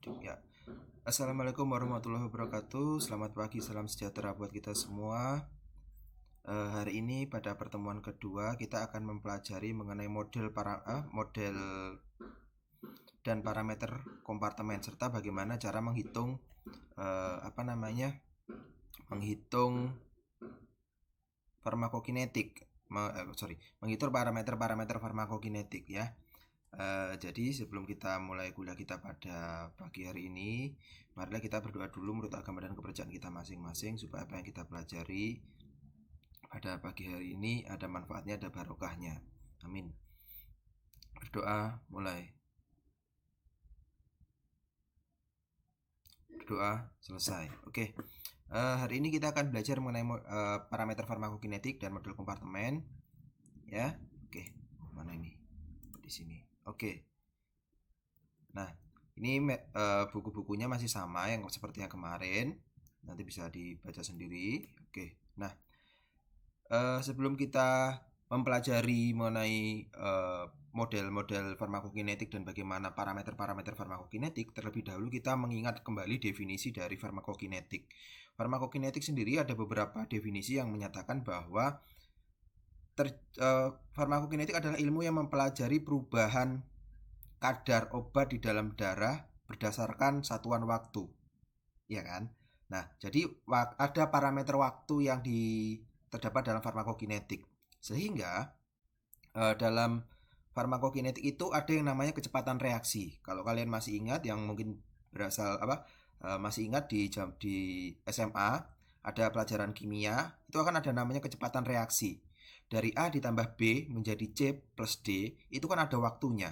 Ya. Assalamualaikum warahmatullahi wabarakatuh. Selamat pagi, salam sejahtera buat kita semua. Hari ini pada pertemuan kedua kita akan mempelajari mengenai model dan parameter kompartemen serta bagaimana cara menghitung menghitung farmakokinetik. Menghitung parameter farmakokinetik ya. Jadi sebelum kita mulai kuliah kita pada pagi hari ini, marilah kita berdoa dulu menurut agama dan kepercayaan kita masing-masing supaya apa yang kita pelajari pada pagi hari ini ada manfaatnya, ada barokahnya. Amin. Berdoa mulai. Berdoa selesai. Oke. Hari ini kita akan belajar mengenai parameter farmakokinetik dan model kompartemen. Ya. Oke. Mana ini? Di sini. Oke. Nah, ini buku-bukunya masih sama yang seperti yang kemarin. Nanti bisa dibaca sendiri. Oke. Nah, sebelum kita mempelajari mengenai model-model farmakokinetik dan bagaimana parameter-parameter farmakokinetik, terlebih dahulu kita mengingat kembali definisi dari farmakokinetik. Farmakokinetik sendiri ada beberapa definisi yang menyatakan bahwa farmakokinetik adalah ilmu yang mempelajari perubahan kadar obat di dalam darah berdasarkan satuan waktu, ya kan? Nah, jadi ada parameter waktu yang terdapat dalam farmakokinetik, sehingga dalam farmakokinetik itu ada yang namanya kecepatan reaksi. Kalau kalian masih ingat, yang mungkin berasal masih ingat di SMA ada pelajaran kimia, itu akan ada namanya kecepatan reaksi. Dari A ditambah B menjadi C plus D, itu kan ada waktunya,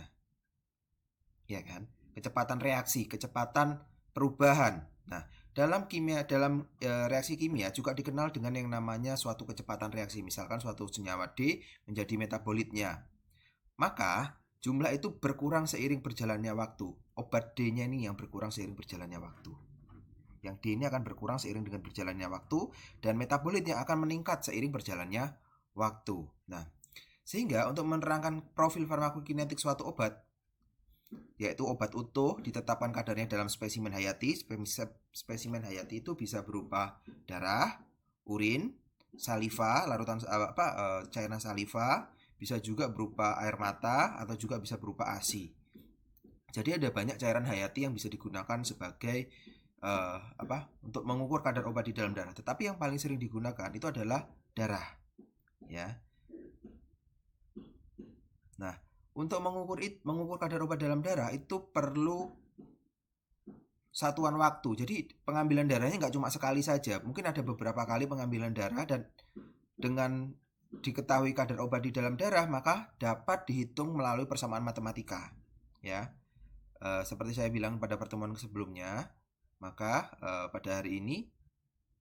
ya kan? Kecepatan reaksi, kecepatan perubahan. Nah, dalam reaksi kimia juga dikenal dengan yang namanya suatu kecepatan reaksi. Misalkan suatu senyawa D menjadi metabolitnya, maka jumlah itu berkurang seiring berjalannya waktu. Obat D-nya ini yang berkurang seiring berjalannya waktu. Yang D ini akan berkurang seiring dengan berjalannya waktu, dan metabolitnya akan meningkat seiring berjalannya waktu. Nah, sehingga untuk menerangkan profil farmakokinetik suatu obat, yaitu obat utuh ditetapkan kadarnya dalam spesimen hayati. Spesimen hayati itu bisa berupa darah, urin, saliva, larutan cairan saliva, bisa juga berupa air mata atau juga bisa berupa ASI. Jadi ada banyak cairan hayati yang bisa digunakan sebagai untuk mengukur kadar obat di dalam darah. Tetapi yang paling sering digunakan itu adalah darah, ya. Nah, untuk mengukur kadar obat dalam darah itu perlu satuan waktu. Jadi pengambilan darahnya nggak cuma sekali saja, mungkin ada beberapa kali pengambilan darah, dan dengan diketahui kadar obat di dalam darah maka dapat dihitung melalui persamaan matematika, ya. Seperti saya bilang pada pertemuan sebelumnya, maka pada hari ini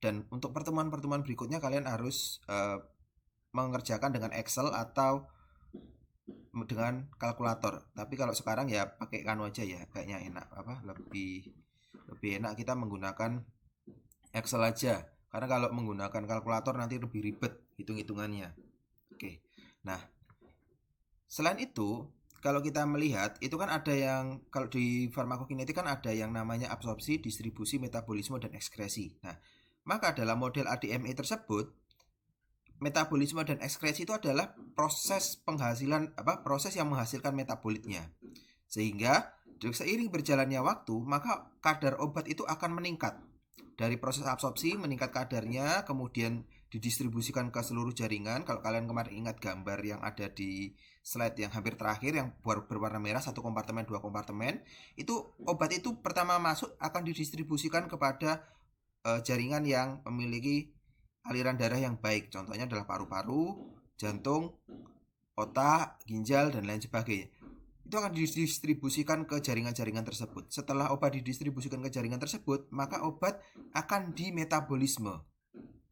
dan untuk pertemuan-pertemuan berikutnya kalian harus mengerjakan dengan Excel atau dengan kalkulator. Tapi kalau sekarang ya pakai Kanu aja ya, kayaknya enak, lebih enak kita menggunakan Excel aja. Karena kalau menggunakan kalkulator nanti lebih ribet hitung-hitungannya. Oke. Nah, selain itu, kalau kita melihat itu kan ada yang, kalau di farmakokinetik kan ada yang namanya absorpsi, distribusi, metabolisme, dan ekskresi. Nah, maka dalam model ADME tersebut, metabolisme dan ekskresi itu adalah proses yang menghasilkan metabolitnya. Sehingga seiring berjalannya waktu, maka kadar obat itu akan meningkat. Dari proses absorpsi meningkat kadarnya, kemudian didistribusikan ke seluruh jaringan. Kalau kalian kemarin ingat gambar yang ada di slide yang hampir terakhir yang berwarna merah, 1 kompartemen, 2 kompartemen, itu obat itu pertama masuk akan didistribusikan kepada jaringan yang memiliki aliran darah yang baik. Contohnya adalah paru-paru, jantung, otak, ginjal, dan lain sebagainya. Itu akan didistribusikan ke jaringan-jaringan tersebut. Setelah obat didistribusikan ke jaringan tersebut, maka obat akan dimetabolisme.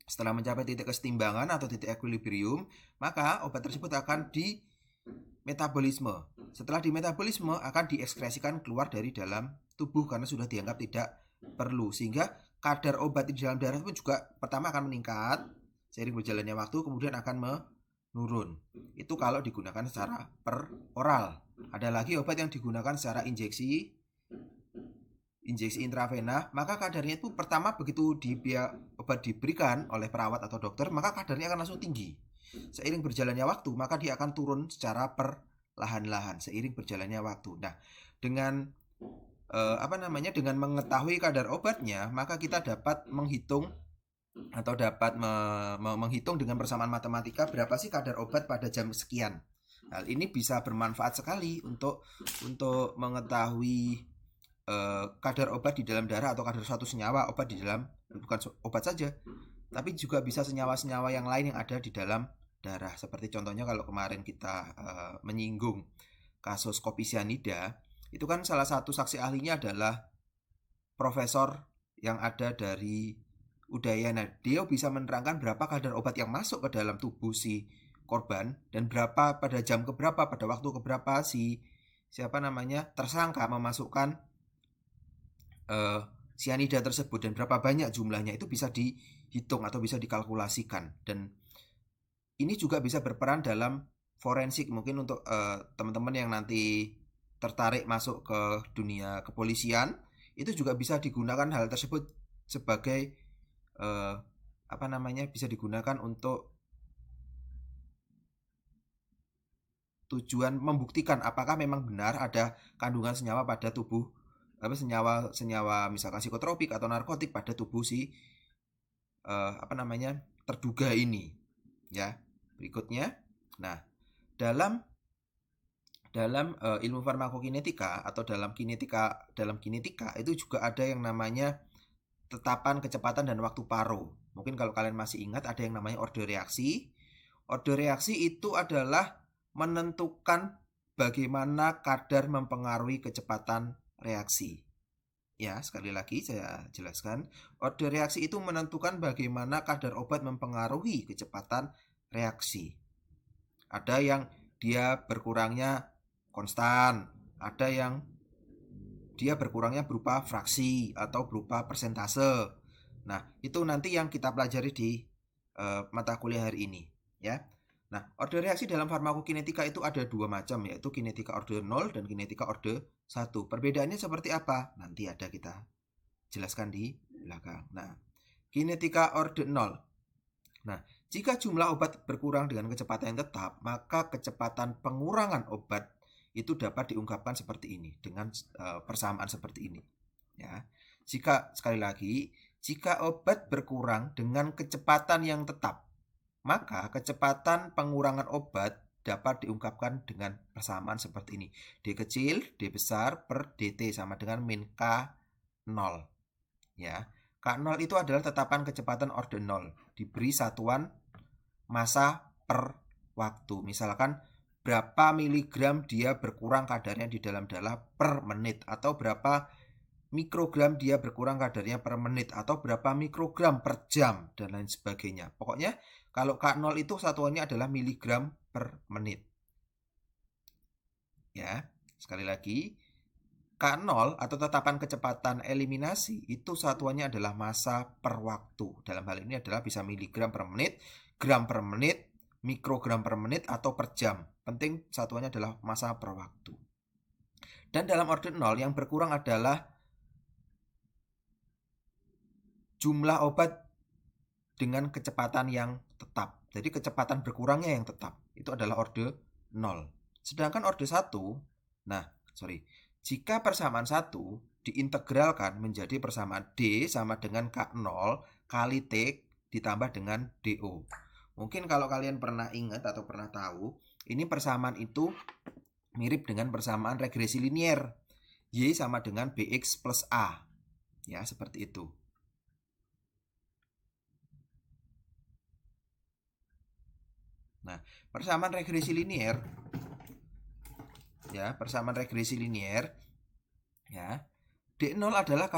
Setelah mencapai titik kesetimbangan atau titik equilibrium, maka obat tersebut akan dimetabolisme. Setelah dimetabolisme akan diekskresikan keluar dari dalam tubuh karena sudah dianggap tidak perlu. Sehingga kadar obat di dalam darah pun juga pertama akan meningkat seiring berjalannya waktu, kemudian akan menurun. Itu kalau digunakan secara per oral. Ada lagi obat yang digunakan secara injeksi injeksi intravena, maka kadarnya itu pertama begitu obat diberikan oleh perawat atau dokter, maka kadarnya akan langsung tinggi. Seiring berjalannya waktu, maka dia akan turun secara perlahan-lahan seiring berjalannya waktu. Nah, dengan dengan mengetahui kadar obatnya, maka kita dapat menghitung atau dapat menghitung dengan persamaan matematika berapa sih kadar obat pada jam sekian. Hal ini bisa bermanfaat sekali untuk mengetahui kadar obat di dalam darah atau kadar suatu senyawa obat di dalam, bukan obat saja, tapi juga bisa senyawa-senyawa yang lain yang ada di dalam darah. Seperti contohnya kalau kemarin kita menyinggung kasus kopi sianida, itu kan salah satu saksi ahlinya adalah profesor yang ada dari Udayana. Dia bisa menerangkan berapa kadar obat yang masuk ke dalam tubuh si korban dan berapa pada jam keberapa, pada waktu keberapa si tersangka memasukkan sianida tersebut dan berapa banyak jumlahnya, itu bisa dihitung atau bisa dikalkulasikan. Dan ini juga bisa berperan dalam forensik. Mungkin untuk teman-teman yang nanti tertarik masuk ke dunia kepolisian, itu juga bisa digunakan hal tersebut sebagai bisa digunakan untuk tujuan membuktikan apakah memang benar ada kandungan senyawa pada tubuh, senyawa misalkan psikotropik atau narkotik pada tubuh si terduga ini, ya. Berikutnya, nah, dalam ilmu farmakokinetika atau dalam kinetika itu juga ada yang namanya tetapan kecepatan dan waktu paro. Mungkin kalau kalian masih ingat, ada yang namanya orde reaksi. Orde reaksi itu adalah menentukan bagaimana kadar mempengaruhi kecepatan reaksi. Ya, sekali lagi saya jelaskan. Orde reaksi itu menentukan bagaimana kadar obat mempengaruhi kecepatan reaksi. Ada yang dia berkurangnya konstan, ada yang dia berkurangnya berupa fraksi atau berupa persentase. Nah, itu nanti yang kita pelajari di mata kuliah hari ini, ya. Nah, orde reaksi dalam farmakokinetika itu ada dua macam, yaitu kinetika orde 0 dan kinetika orde 1. Perbedaannya seperti apa? Nanti ada kita jelaskan di belakang. Nah, kinetika orde 0. Nah, jika jumlah obat berkurang dengan kecepatan yang tetap, maka kecepatan pengurangan obat itu dapat diungkapkan seperti ini dengan persamaan seperti ini, ya. Sekali lagi, jika obat berkurang dengan kecepatan yang tetap, maka kecepatan pengurangan obat dapat diungkapkan dengan persamaan seperti ini. D kecil, D besar per dt sama dengan min K0, ya. K0 itu adalah tetapan kecepatan orde 0 diberi satuan massa per waktu. Misalkan berapa miligram dia berkurang kadarnya di dalam darah per menit, atau berapa mikrogram dia berkurang kadarnya per menit, atau berapa mikrogram per jam, dan lain sebagainya. Pokoknya kalau K0 itu satuannya adalah miligram per menit. Ya, sekali lagi, K0 atau tetapan kecepatan eliminasi itu satuannya adalah massa per waktu. Dalam hal ini adalah bisa miligram per menit, gram per menit, mikrogram per menit, atau per jam. Penting satuannya adalah massa per waktu. Dan dalam orde 0 yang berkurang adalah jumlah obat dengan kecepatan yang tetap. Jadi kecepatan berkurangnya yang tetap. Itu adalah orde 0. Sedangkan orde 1, jika persamaan 1 diintegralkan menjadi persamaan D sama dengan K0 kali T ditambah dengan DO. Mungkin kalau kalian pernah ingat atau pernah tahu, ini persamaan itu mirip dengan persamaan regresi linier. Y sama dengan BX plus A. Ya, seperti itu. Nah, persamaan regresi linier, ya, ya. D0 adalah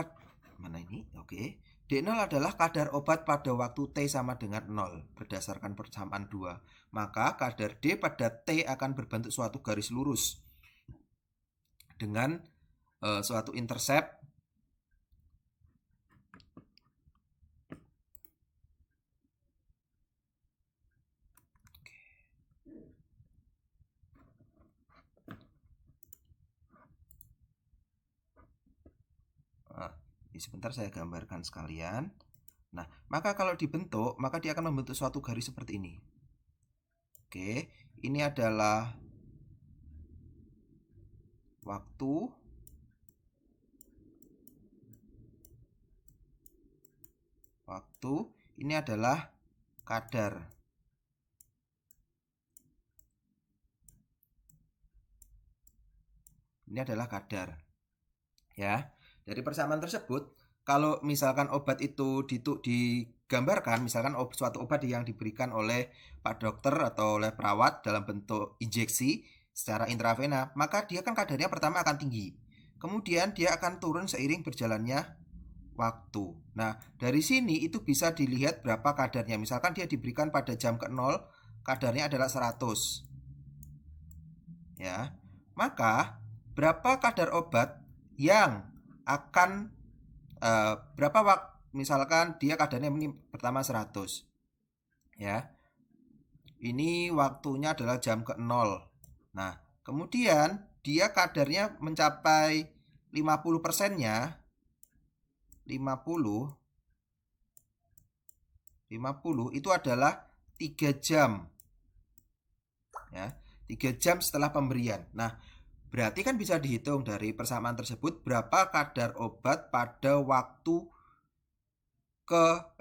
D0 adalah kadar obat pada waktu T sama dengan 0 berdasarkan persamaan 2. Maka kadar D pada T akan berbentuk suatu garis lurus dengan suatu intercept Ini sebentar saya gambarkan sekalian. Nah, maka kalau dibentuk, maka dia akan membentuk suatu garis seperti ini. Oke, ini adalah waktu. Ini adalah kadar. Ini adalah kadar. Ya, dari persamaan tersebut, kalau misalkan obat itu digambarkan, misalkan suatu obat yang diberikan oleh Pak Dokter atau oleh perawat dalam bentuk injeksi secara intravena, maka dia kan kadarnya pertama akan tinggi. Kemudian dia akan turun seiring berjalannya waktu. Nah, dari sini itu bisa dilihat berapa kadarnya. Misalkan dia diberikan pada jam ke-0, kadarnya adalah 100. Ya. Maka berapa kadar obat yang akan berapa waktu, misalkan dia kadarnya ini pertama 100. Ya. Ini waktunya adalah jam ke-0. Nah, kemudian dia kadarnya mencapai 50%-nya 50 itu adalah 3 jam. Ya, 3 jam setelah pemberian. Nah, berarti kan bisa dihitung dari persamaan tersebut berapa kadar obat pada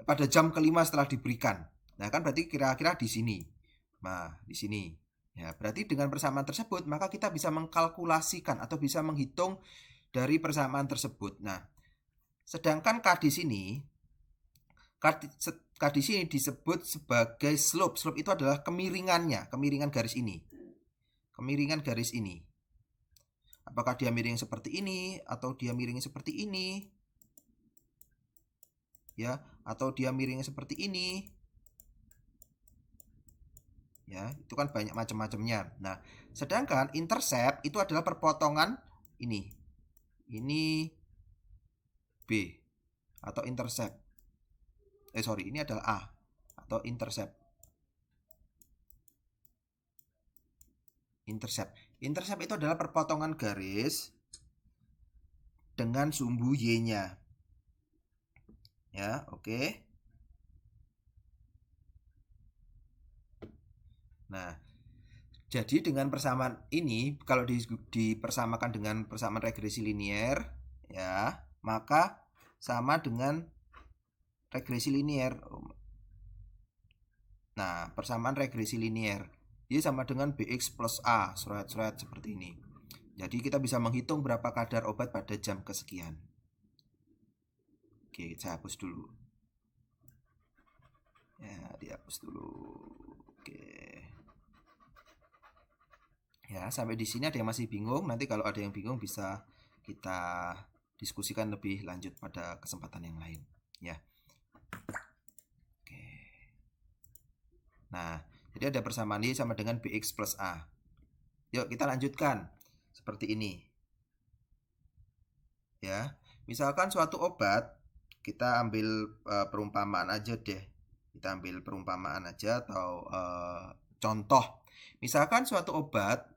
pada jam kelima setelah diberikan. Nah, kan berarti kira-kira di sini. Nah, di sini. Ya, berarti dengan persamaan tersebut maka kita bisa mengkalkulasikan atau bisa menghitung dari persamaan tersebut. Nah, sedangkan K di sini disebut sebagai slope. Slope itu adalah kemiringannya, kemiringan garis ini. Kemiringan garis ini. Apakah dia miring seperti ini atau dia miring seperti ini? Ya, atau dia miring seperti ini? Ya, itu kan banyak macam-macamnya. Nah, sedangkan intercept itu adalah perpotongan ini. Ini B atau intercept. Ini adalah A atau intercept. Intercept itu adalah perpotongan garis dengan sumbu Y-nya. Ya, oke. Nah, jadi dengan persamaan ini, kalau dipersamakan dengan persamaan regresi linier, ya, maka sama dengan regresi linier. Nah, persamaan regresi linier, dia sama dengan BX plus A, seret-seret seperti ini. Jadi kita bisa menghitung berapa kadar obat pada jam kesekian. Oke, saya hapus dulu. Ya, dihapus dulu. Oke. Ya, sampai di sini ada yang masih bingung. Nanti kalau ada yang bingung bisa kita diskusikan lebih lanjut pada kesempatan yang lain. Ya. Oke. Nah, jadi ada persamaan Y sama dengan BX plus A. Yuk kita lanjutkan. Seperti ini. Ya, misalkan suatu obat, kita ambil perumpamaan aja deh. Kita ambil perumpamaan aja atau contoh. Misalkan suatu obat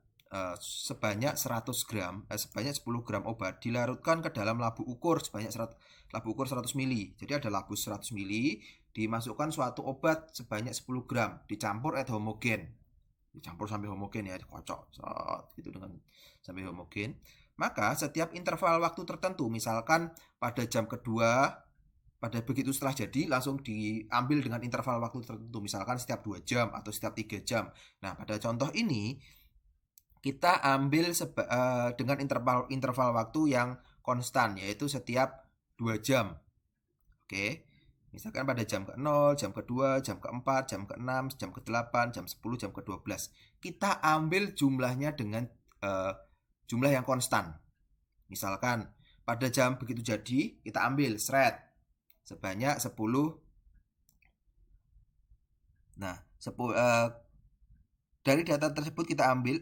sebanyak 100 gram, sebanyak 10 gram obat dilarutkan ke dalam labu ukur sebanyak labu ukur 100 mili. Jadi ada labu 100 mili, dimasukkan suatu obat sebanyak 10 gram, dicampur homogen. Dicampur sampai homogen ya, dikocok gitu dengan sampai homogen. Maka setiap interval waktu tertentu, misalkan pada jam kedua, pada begitu setelah jadi langsung diambil dengan interval waktu tertentu, misalkan setiap 2 jam atau setiap 3 jam. Nah, pada contoh ini kita ambil dengan interval waktu yang konstan, yaitu setiap 2 jam. Oke. Misalkan pada jam ke-0, jam ke-2, jam ke-4, jam ke-6, jam ke-8, jam 10, jam ke-12. Kita ambil jumlahnya dengan jumlah yang konstan. Misalkan pada jam begitu jadi kita ambil sebanyak 10. Nah, dari data tersebut kita ambil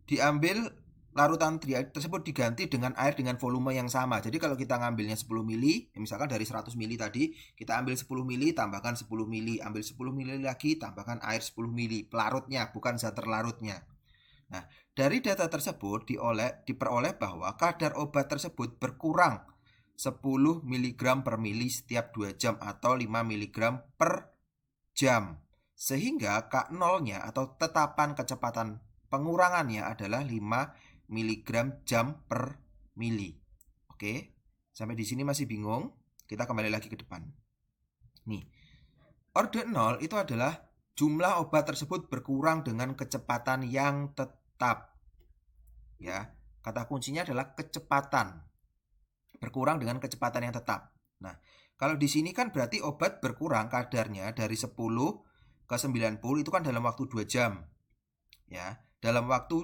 diambil larutan tersebut diganti dengan air dengan volume yang sama. Jadi kalau kita ngambilnya 10 mili, misalkan dari 100 mili tadi, kita ambil 10 mili, tambahkan 10 mili, ambil 10 mili lagi, tambahkan air 10 mili, pelarutnya, bukan zat terlarutnya. Nah, dari data tersebut diperoleh bahwa kadar obat tersebut berkurang 10 mg per mili setiap 2 jam atau 5 mg per jam. Sehingga K0-nya atau tetapan kecepatan pengurangannya adalah 5 mg jam per mili. Oke, sampai di sini masih bingung? Kita kembali lagi ke depan. Nih, orde 0 itu adalah jumlah obat tersebut berkurang dengan kecepatan yang tetap. Ya, kata kuncinya adalah kecepatan. Berkurang dengan kecepatan yang tetap. Nah, kalau di sini kan berarti obat berkurang kadarnya dari 10 ke 90 itu kan dalam waktu 2 jam. Ya, dalam waktu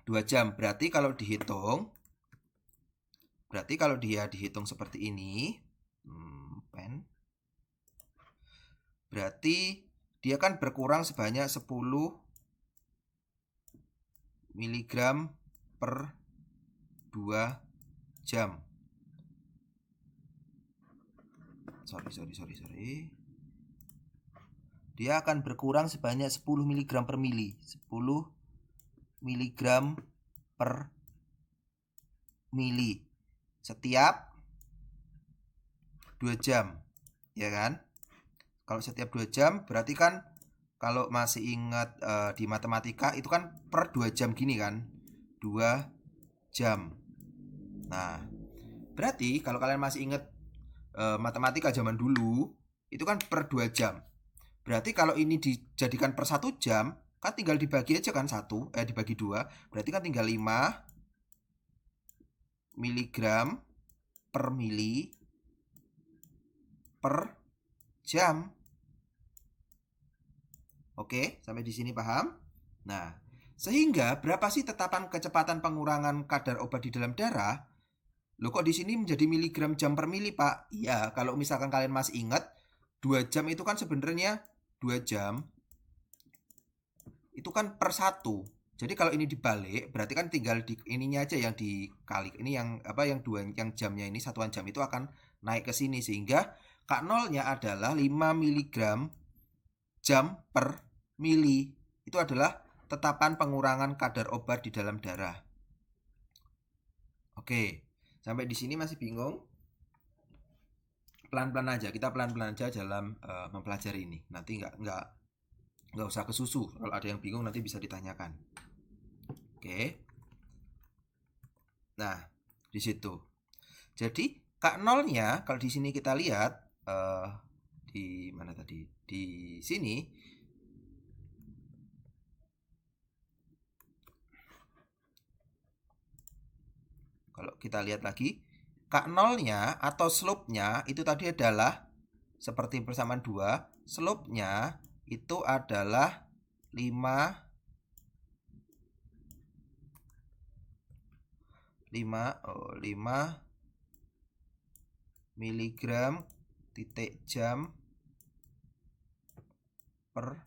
2 jam. Berarti kalau dia dihitung seperti ini, berarti dia kan berkurang sebanyak 10 mg per 2 jam. Sorry. Dia akan berkurang sebanyak 10 mg per mili. 10 mg per mili setiap 2 jam. Ya kan? Kalau setiap 2 jam berarti kan kalau masih ingat di matematika itu kan per 2 jam gini kan. 2 jam. Nah, berarti kalau kalian masih ingat matematika zaman dulu itu kan per 2 jam. Berarti kalau ini dijadikan per 1 jam kan tinggal dibagi aja kan dibagi 2. Berarti kan tinggal 5 mg per mili per jam. Oke, sampai di sini paham? Nah, sehingga berapa sih tetapan kecepatan pengurangan kadar obat di dalam darah? Loh kok di sini menjadi miligram jam per mili, Pak? Iya, kalau misalkan kalian masih ingat 2 jam itu kan sebenarnya 2 jam itu kan per 1. Jadi kalau ini dibalik berarti kan tinggal di ininya aja yang dikali. Ini yang jamnya ini satuan jam itu akan naik ke sini sehingga K0-nya adalah 5 mg jam per mili. Itu adalah tetapan pengurangan kadar obat di dalam darah. Oke, sampai di sini masih bingung? Pelan-pelan aja, kita pelan-pelan aja dalam mempelajari ini. Nanti nggak usah kesusu. Kalau ada yang bingung nanti bisa ditanyakan. Oke. Nah, di situ. Jadi K0-nya kalau di sini kita lihat di mana tadi? Di sini kalau kita lihat lagi K0-nya atau slope-nya itu tadi adalah seperti persamaan 2, slope-nya itu adalah 5 mg titik jam per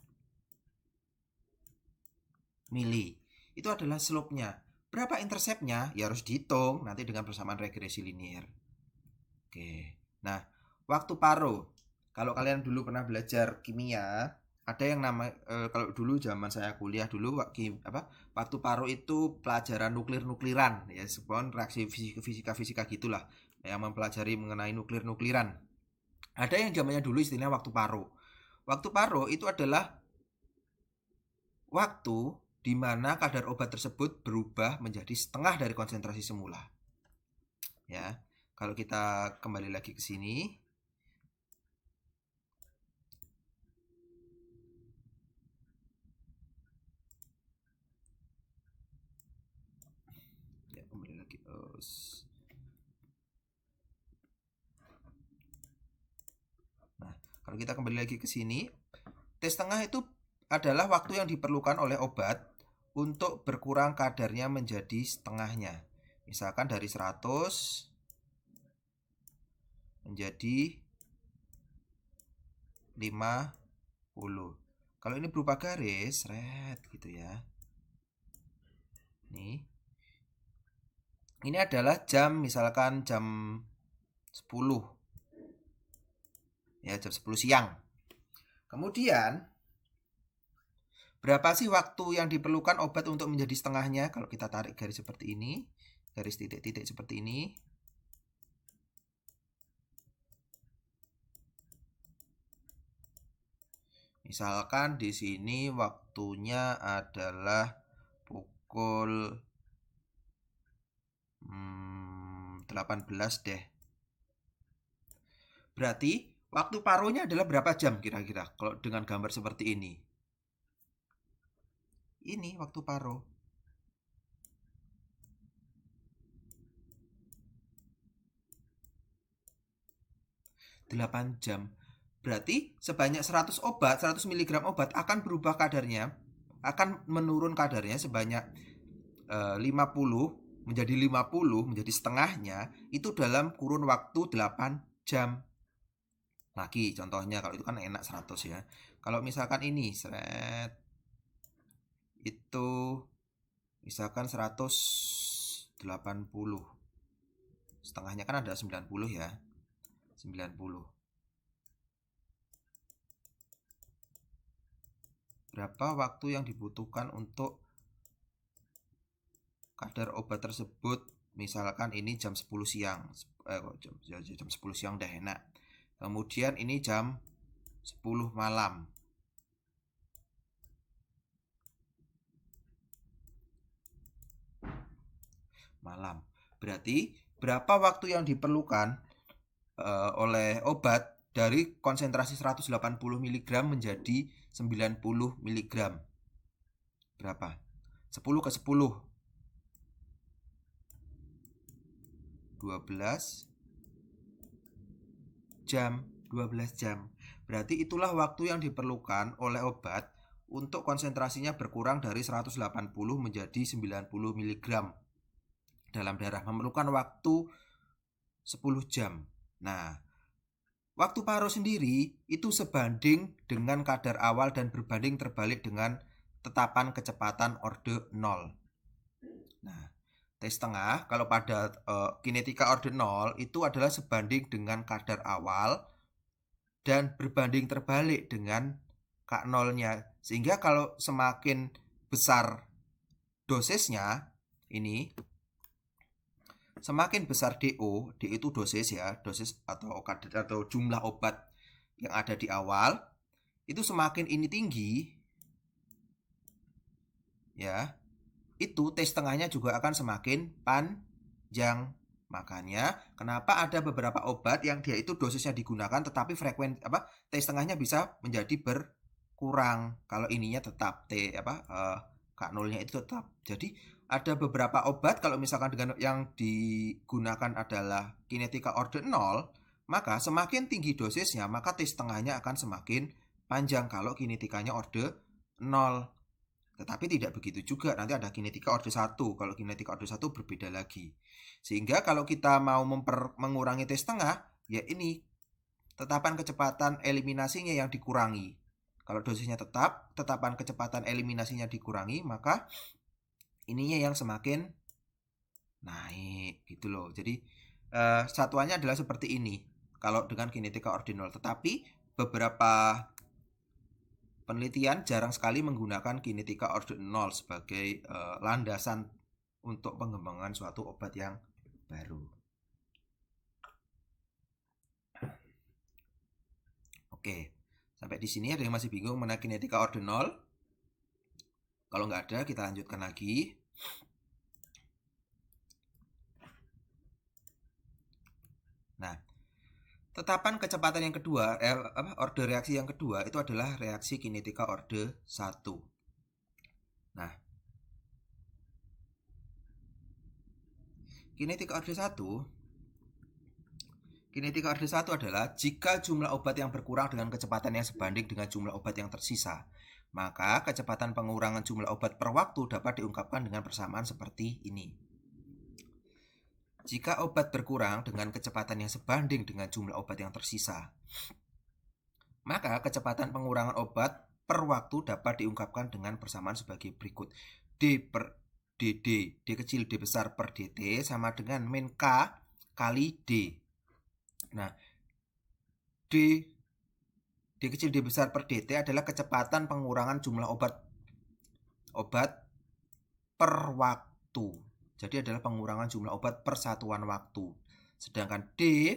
mili. Itu adalah slope-nya. Berapa intercept-nya? Ya harus dihitung nanti dengan persamaan regresi linier. Oke. Nah, waktu paro. Kalau kalian dulu pernah belajar kimia, ada yang kalau dulu zaman saya kuliah dulu waktu paro itu pelajaran nukliran ya, sebuah reaksi fisika gitulah yang mempelajari mengenai nukliran. Ada yang zamannya dulu istilahnya waktu paro. Waktu paro itu adalah waktu di mana kadar obat tersebut berubah menjadi setengah dari konsentrasi semula. Ya, kalau kita kembali lagi ke sini. Ya, kembali lagi. Nah, kalau kita kembali lagi ke sini, T setengah itu adalah waktu yang diperlukan oleh obat untuk berkurang kadarnya menjadi setengahnya. Misalkan dari 100 menjadi 50. Kalau ini berupa garis, red gitu ya. Nih. Ini adalah jam, misalkan jam 10. Ya, jam 10 siang. Kemudian Berapa sih waktu yang diperlukan obat untuk menjadi setengahnya? Kalau kita tarik garis seperti ini, garis titik-titik seperti ini. Misalkan di sini waktunya adalah pukul 18 deh. Berarti waktu paruhnya adalah berapa jam kira-kira kalau dengan gambar seperti ini? Ini waktu paruh. 8 jam. Berarti sebanyak 100 obat, 100 mg obat akan berubah kadarnya, akan menurun kadarnya sebanyak 50 menjadi 50 menjadi setengahnya itu dalam kurun waktu 8 jam. Lagi contohnya kalau itu kan enak 100 ya. Kalau misalkan ini seret itu misalkan 180. Setengahnya kan ada 90 ya. 90. Berapa waktu yang dibutuhkan untuk kadar obat tersebut? Misalkan ini jam 10 siang. Jam 10 siang udah enak. Kemudian ini jam 10 malam. Berarti berapa waktu yang diperlukan oleh obat dari konsentrasi 180 mg menjadi 90 mg? Berapa? 10 ke 10. 12 jam. 12 jam. Berarti itulah waktu yang diperlukan oleh obat untuk konsentrasinya berkurang dari 180 menjadi 90 mg dalam darah. Memerlukan waktu 10 jam. Nah, waktu paruh sendiri itu sebanding dengan kadar awal dan berbanding terbalik dengan tetapan kecepatan orde 0. Nah, T setengah kalau pada kinetika orde 0 itu adalah sebanding dengan kadar awal dan berbanding terbalik dengan K0-nya. Sehingga kalau semakin besar dosisnya ini, semakin besar DO, D itu dosis ya, dosis atau kadar atau jumlah obat yang ada di awal, itu semakin ini tinggi ya, itu T setengahnya juga akan semakin panjang. Makanya kenapa ada beberapa obat yang dia itu dosisnya digunakan tetapi T setengahnya bisa menjadi berkurang kalau ininya tetap K0-nya itu tetap. Jadi ada beberapa obat kalau misalkan dengan yang digunakan adalah kinetika orde 0, maka semakin tinggi dosisnya maka T setengahnya akan semakin panjang kalau kinetikanya orde 0. Tetapi tidak begitu juga, nanti ada kinetika orde 1. Kalau kinetika orde 1 berbeda lagi. Sehingga kalau kita mau mengurangi T setengah, ya ini tetapan kecepatan eliminasinya yang dikurangi. Kalau dosisnya tetap, tetapan kecepatan eliminasinya dikurangi, maka ininya yang semakin naik gitu loh. Jadi satuannya adalah seperti ini kalau dengan kinetika orde 0. Tetapi beberapa penelitian jarang sekali menggunakan kinetika orde 0 sebagai landasan untuk pengembangan suatu obat yang baru. Oke, sampai di sini ada yang masih bingung mengenai kinetika orde 0? Kalau nggak ada, kita lanjutkan lagi. Nah, tetapan kecepatan yang kedua, orde reaksi yang kedua itu adalah reaksi kinetika orde 1. Nah, kinetika orde 1 adalah jika jumlah obat yang berkurang dengan kecepatan yang sebanding dengan jumlah obat yang tersisa, maka kecepatan pengurangan jumlah obat per waktu dapat diungkapkan dengan persamaan seperti ini. Jika obat berkurang dengan kecepatan yang sebanding dengan jumlah obat yang tersisa, maka kecepatan pengurangan obat per waktu dapat diungkapkan dengan persamaan sebagai berikut. D per dd, D kecil D besar per dt sama dengan min K kali D. Nah, D kecil D besar per dt adalah kecepatan pengurangan jumlah obat obat per waktu. Jadi adalah pengurangan jumlah obat per satuan waktu. Sedangkan D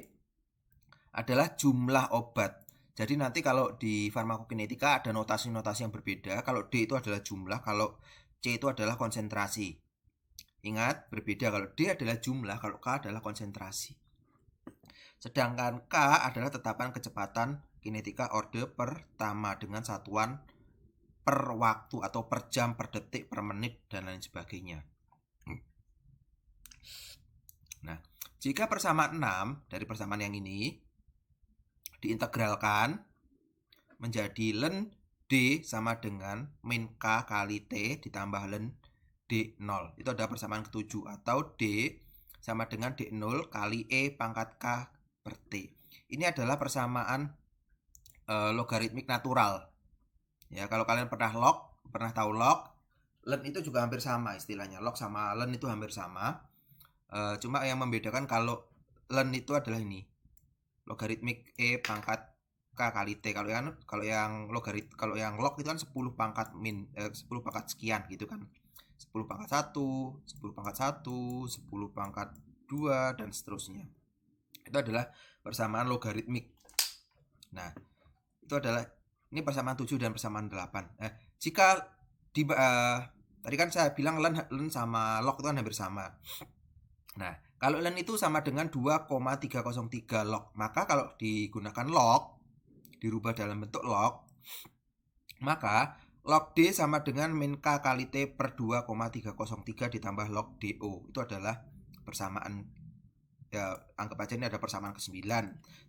adalah jumlah obat. Jadi nanti kalau di farmakokinetika ada notasi-notasi yang berbeda. Kalau D itu adalah jumlah, kalau C itu adalah konsentrasi. Ingat, berbeda. Kalau D adalah jumlah, kalau K adalah konsentrasi. Sedangkan K adalah tetapan kecepatan kinetika orde pertama dengan satuan per waktu atau per jam, per detik, per menit, dan lain sebagainya. Nah, jika persamaan 6 dari persamaan yang ini diintegralkan menjadi ln D sama dengan min K kali T ditambah ln D0. Itu adalah persamaan ke-7, atau D sama dengan D0 kali E pangkat K per T. Ini adalah persamaan logaritmik natural. Ya, kalau kalian pernah tahu log, ln itu juga hampir sama istilahnya. Log sama ln itu hampir sama. Cuma yang membedakan kalau ln itu adalah ini, logaritmik E pangkat K kali T. Kalau yang log itu kan 10 pangkat 10 pangkat sekian gitu kan. 10 pangkat 1, 10 pangkat 1, 10 pangkat 2, dan seterusnya. Itu adalah persamaan logaritmik. Nah, itu adalah ini persamaan 7 dan persamaan 8. Jika tadi kan saya bilang ln sama log itu kan hampir sama. Nah, kalau ln itu sama dengan 2,303 log, maka kalau digunakan log, dirubah dalam bentuk log, maka log D sama dengan min K kali T per 2,303 ditambah log DO. Itu adalah persamaan, ya anggap aja ini ada persamaan ke-9.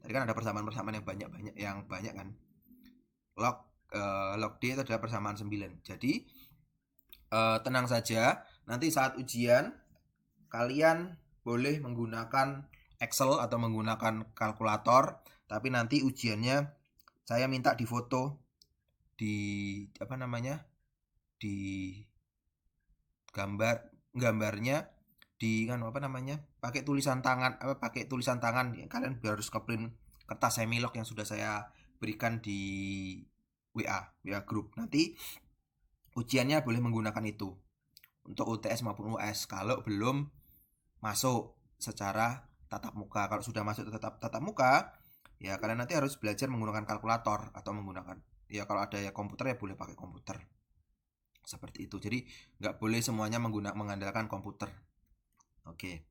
Tadi kan ada persamaan-persamaan yang banyak kan. Log D itu adalah persamaan 9. Jadi tenang saja, nanti saat ujian kalian boleh menggunakan Excel atau menggunakan kalkulator, tapi nanti ujiannya saya minta difoto di di gambarnya di pakai tulisan tangan kalian harus ngeprint kertas semilog yang sudah saya berikan di WA grup. Nanti ujiannya boleh menggunakan itu untuk UTS maupun US kalau belum masuk secara tatap muka. Kalau sudah masuk tatap muka, ya kalian nanti harus belajar menggunakan kalkulator atau menggunakan, ya kalau ada ya komputer ya boleh pakai komputer. Seperti itu. Jadi nggak boleh semuanya mengandalkan komputer. Oke.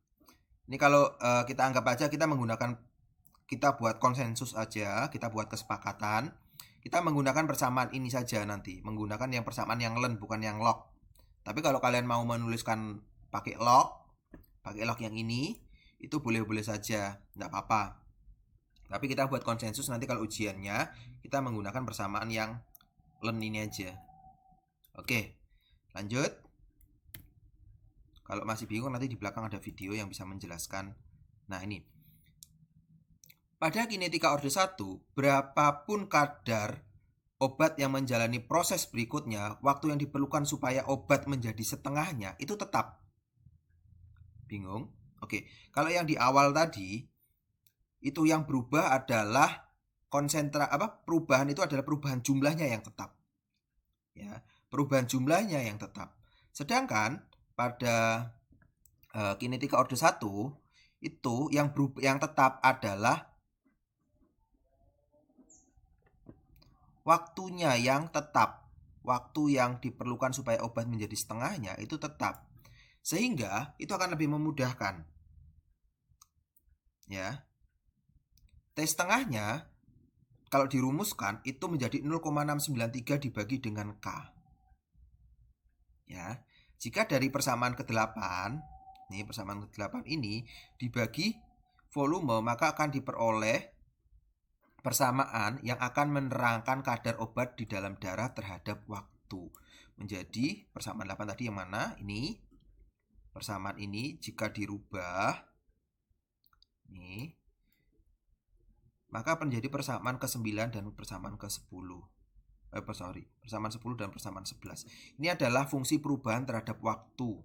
Ini kalau kita anggap aja kita buat konsensus aja, kita buat kesepakatan. Kita menggunakan persamaan ini saja nanti, menggunakan yang persamaan yang ln bukan yang log. Tapi kalau kalian mau menuliskan pakai log yang ini, itu boleh-boleh saja, enggak apa-apa. Tapi kita buat konsensus nanti kalau ujiannya kita menggunakan persamaan yang ln ini aja. Oke, lanjut. Kalau masih bingung nanti di belakang ada video yang bisa menjelaskan. Nah ini, pada kinetika orde 1, berapapun kadar obat yang menjalani proses berikutnya, waktu yang diperlukan supaya obat menjadi setengahnya itu tetap. Bingung? Oke, kalau yang di awal tadi itu yang berubah adalah perubahan itu adalah perubahan jumlahnya yang tetap. Ya, perubahan jumlahnya yang tetap. Sedangkan pada kinetika orde 1 itu yang tetap adalah waktunya yang tetap. Waktu yang diperlukan supaya obat menjadi setengahnya itu tetap. Sehingga itu akan lebih memudahkan. Ya. T setengahnya kalau dirumuskan itu menjadi 0,693 dibagi dengan K. Ya. Jika dari persamaan ke-8, persamaan ke-8 ini dibagi volume, maka akan diperoleh persamaan yang akan menerangkan kadar obat di dalam darah terhadap waktu. Menjadi persamaan 8 tadi yang mana? Ini. Persamaan ini jika dirubah ini, maka menjadi persamaan ke-9 dan persamaan ke-10. Persamaan 10 dan persamaan 11. Ini adalah fungsi perubahan terhadap waktu.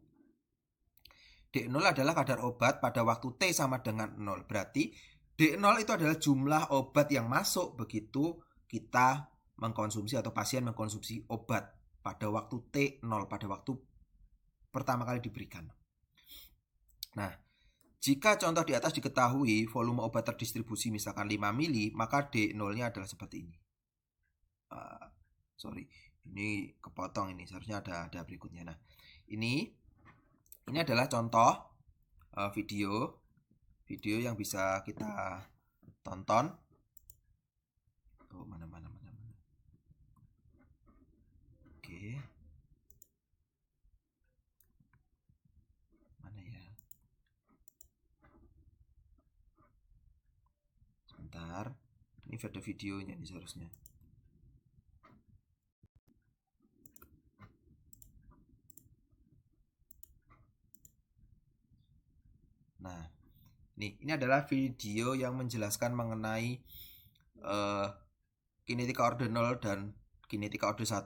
D0 adalah kadar obat pada waktu T sama dengan 0. Berarti D0 itu adalah jumlah obat yang masuk begitu kita mengkonsumsi atau pasien mengkonsumsi obat pada waktu T0, pada waktu pertama kali diberikan. Nah, jika contoh di atas diketahui volume obat terdistribusi misalkan 5 mili, maka D0-nya adalah seperti ini. Sorry, ini kepotong ini, seharusnya ada berikutnya. Nah, ini adalah contoh video yang bisa kita tonton. Oh, mana. Oke. Mana ya? Sebentar. Ini ada videonya nih seharusnya. Nah, ini adalah video yang menjelaskan mengenai kinetika orde 0 dan kinetika orde 1.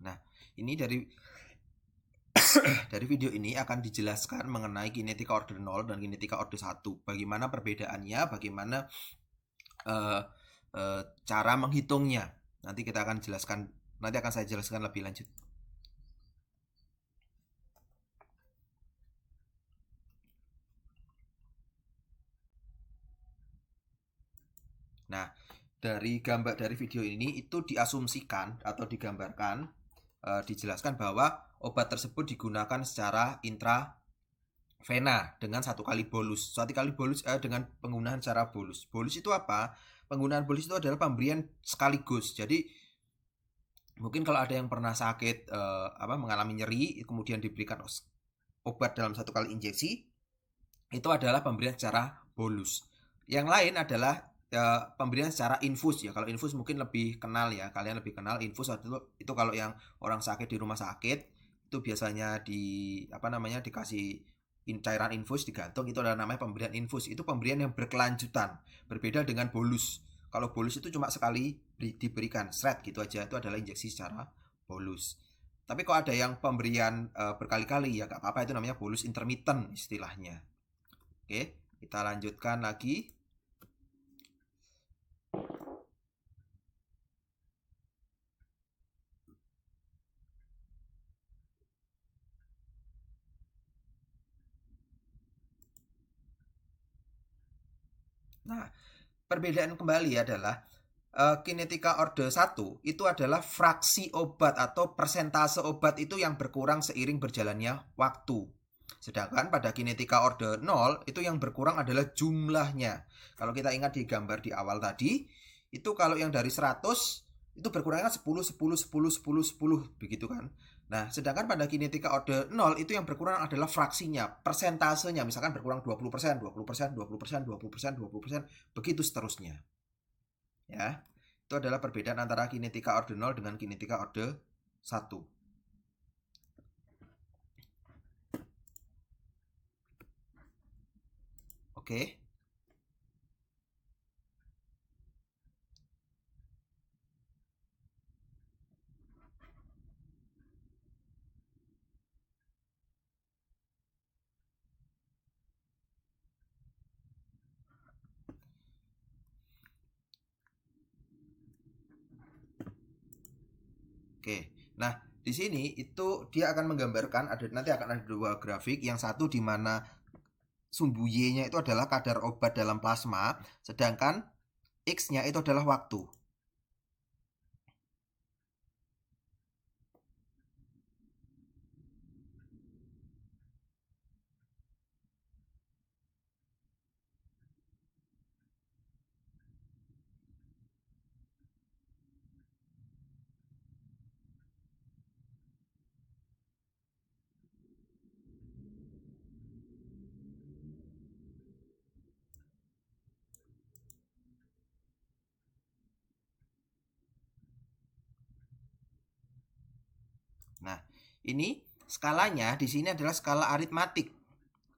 Nah, ini dari video ini akan dijelaskan mengenai kinetika orde 0 dan kinetika orde 1. Bagaimana perbedaannya, bagaimana cara menghitungnya. Nanti akan saya jelaskan lebih lanjut. Nah, dari video ini itu diasumsikan atau digambarkan, dijelaskan bahwa obat tersebut digunakan secara intravena dengan 1 kali bolus. 1 kali bolus dengan penggunaan cara bolus. Bolus itu apa? Penggunaan bolus itu adalah pemberian sekaligus. Jadi mungkin kalau ada yang pernah sakit mengalami nyeri kemudian diberikan obat dalam 1 kali injeksi, itu adalah pemberian secara bolus. Yang lain adalah pemberian secara infus ya. Kalau infus mungkin lebih kenal ya, kalian lebih kenal infus itu kalau yang orang sakit di rumah sakit itu biasanya dikasih cairan infus digantung, itu adalah namanya pemberian infus. Itu pemberian yang berkelanjutan, berbeda dengan bolus. Kalau bolus itu cuma sekali diberikan seret gitu aja, itu adalah injeksi secara bolus. Tapi kalau ada yang pemberian berkali-kali ya gak apa-apa, itu namanya bolus intermittent istilahnya. Oke, kita lanjutkan lagi. Nah, perbedaan kembali adalah kinetika orde 1 itu adalah fraksi obat atau persentase obat itu yang berkurang seiring berjalannya waktu. Sedangkan pada kinetika orde 0 itu yang berkurang adalah jumlahnya. Kalau kita ingat di gambar di awal tadi, itu kalau yang dari 100 itu berkurangnya 10, 10, 10, 10, 10 begitu kan. Nah, sedangkan pada kinetika orde 0 itu yang berkurang adalah fraksinya, persentasenya. Misalkan berkurang 20%, 20%, 20%, 20%, 20%, begitu seterusnya. Ya, itu adalah perbedaan antara kinetika orde 0 dengan kinetika orde 1. Oke. Oke. Nah, di sini itu dia akan menggambarkan nanti akan ada 2 grafik, yang satu di mana sumbu Y-nya itu adalah kadar obat dalam plasma, sedangkan X-nya itu adalah waktu. Nah, ini skalanya di sini adalah skala aritmatik.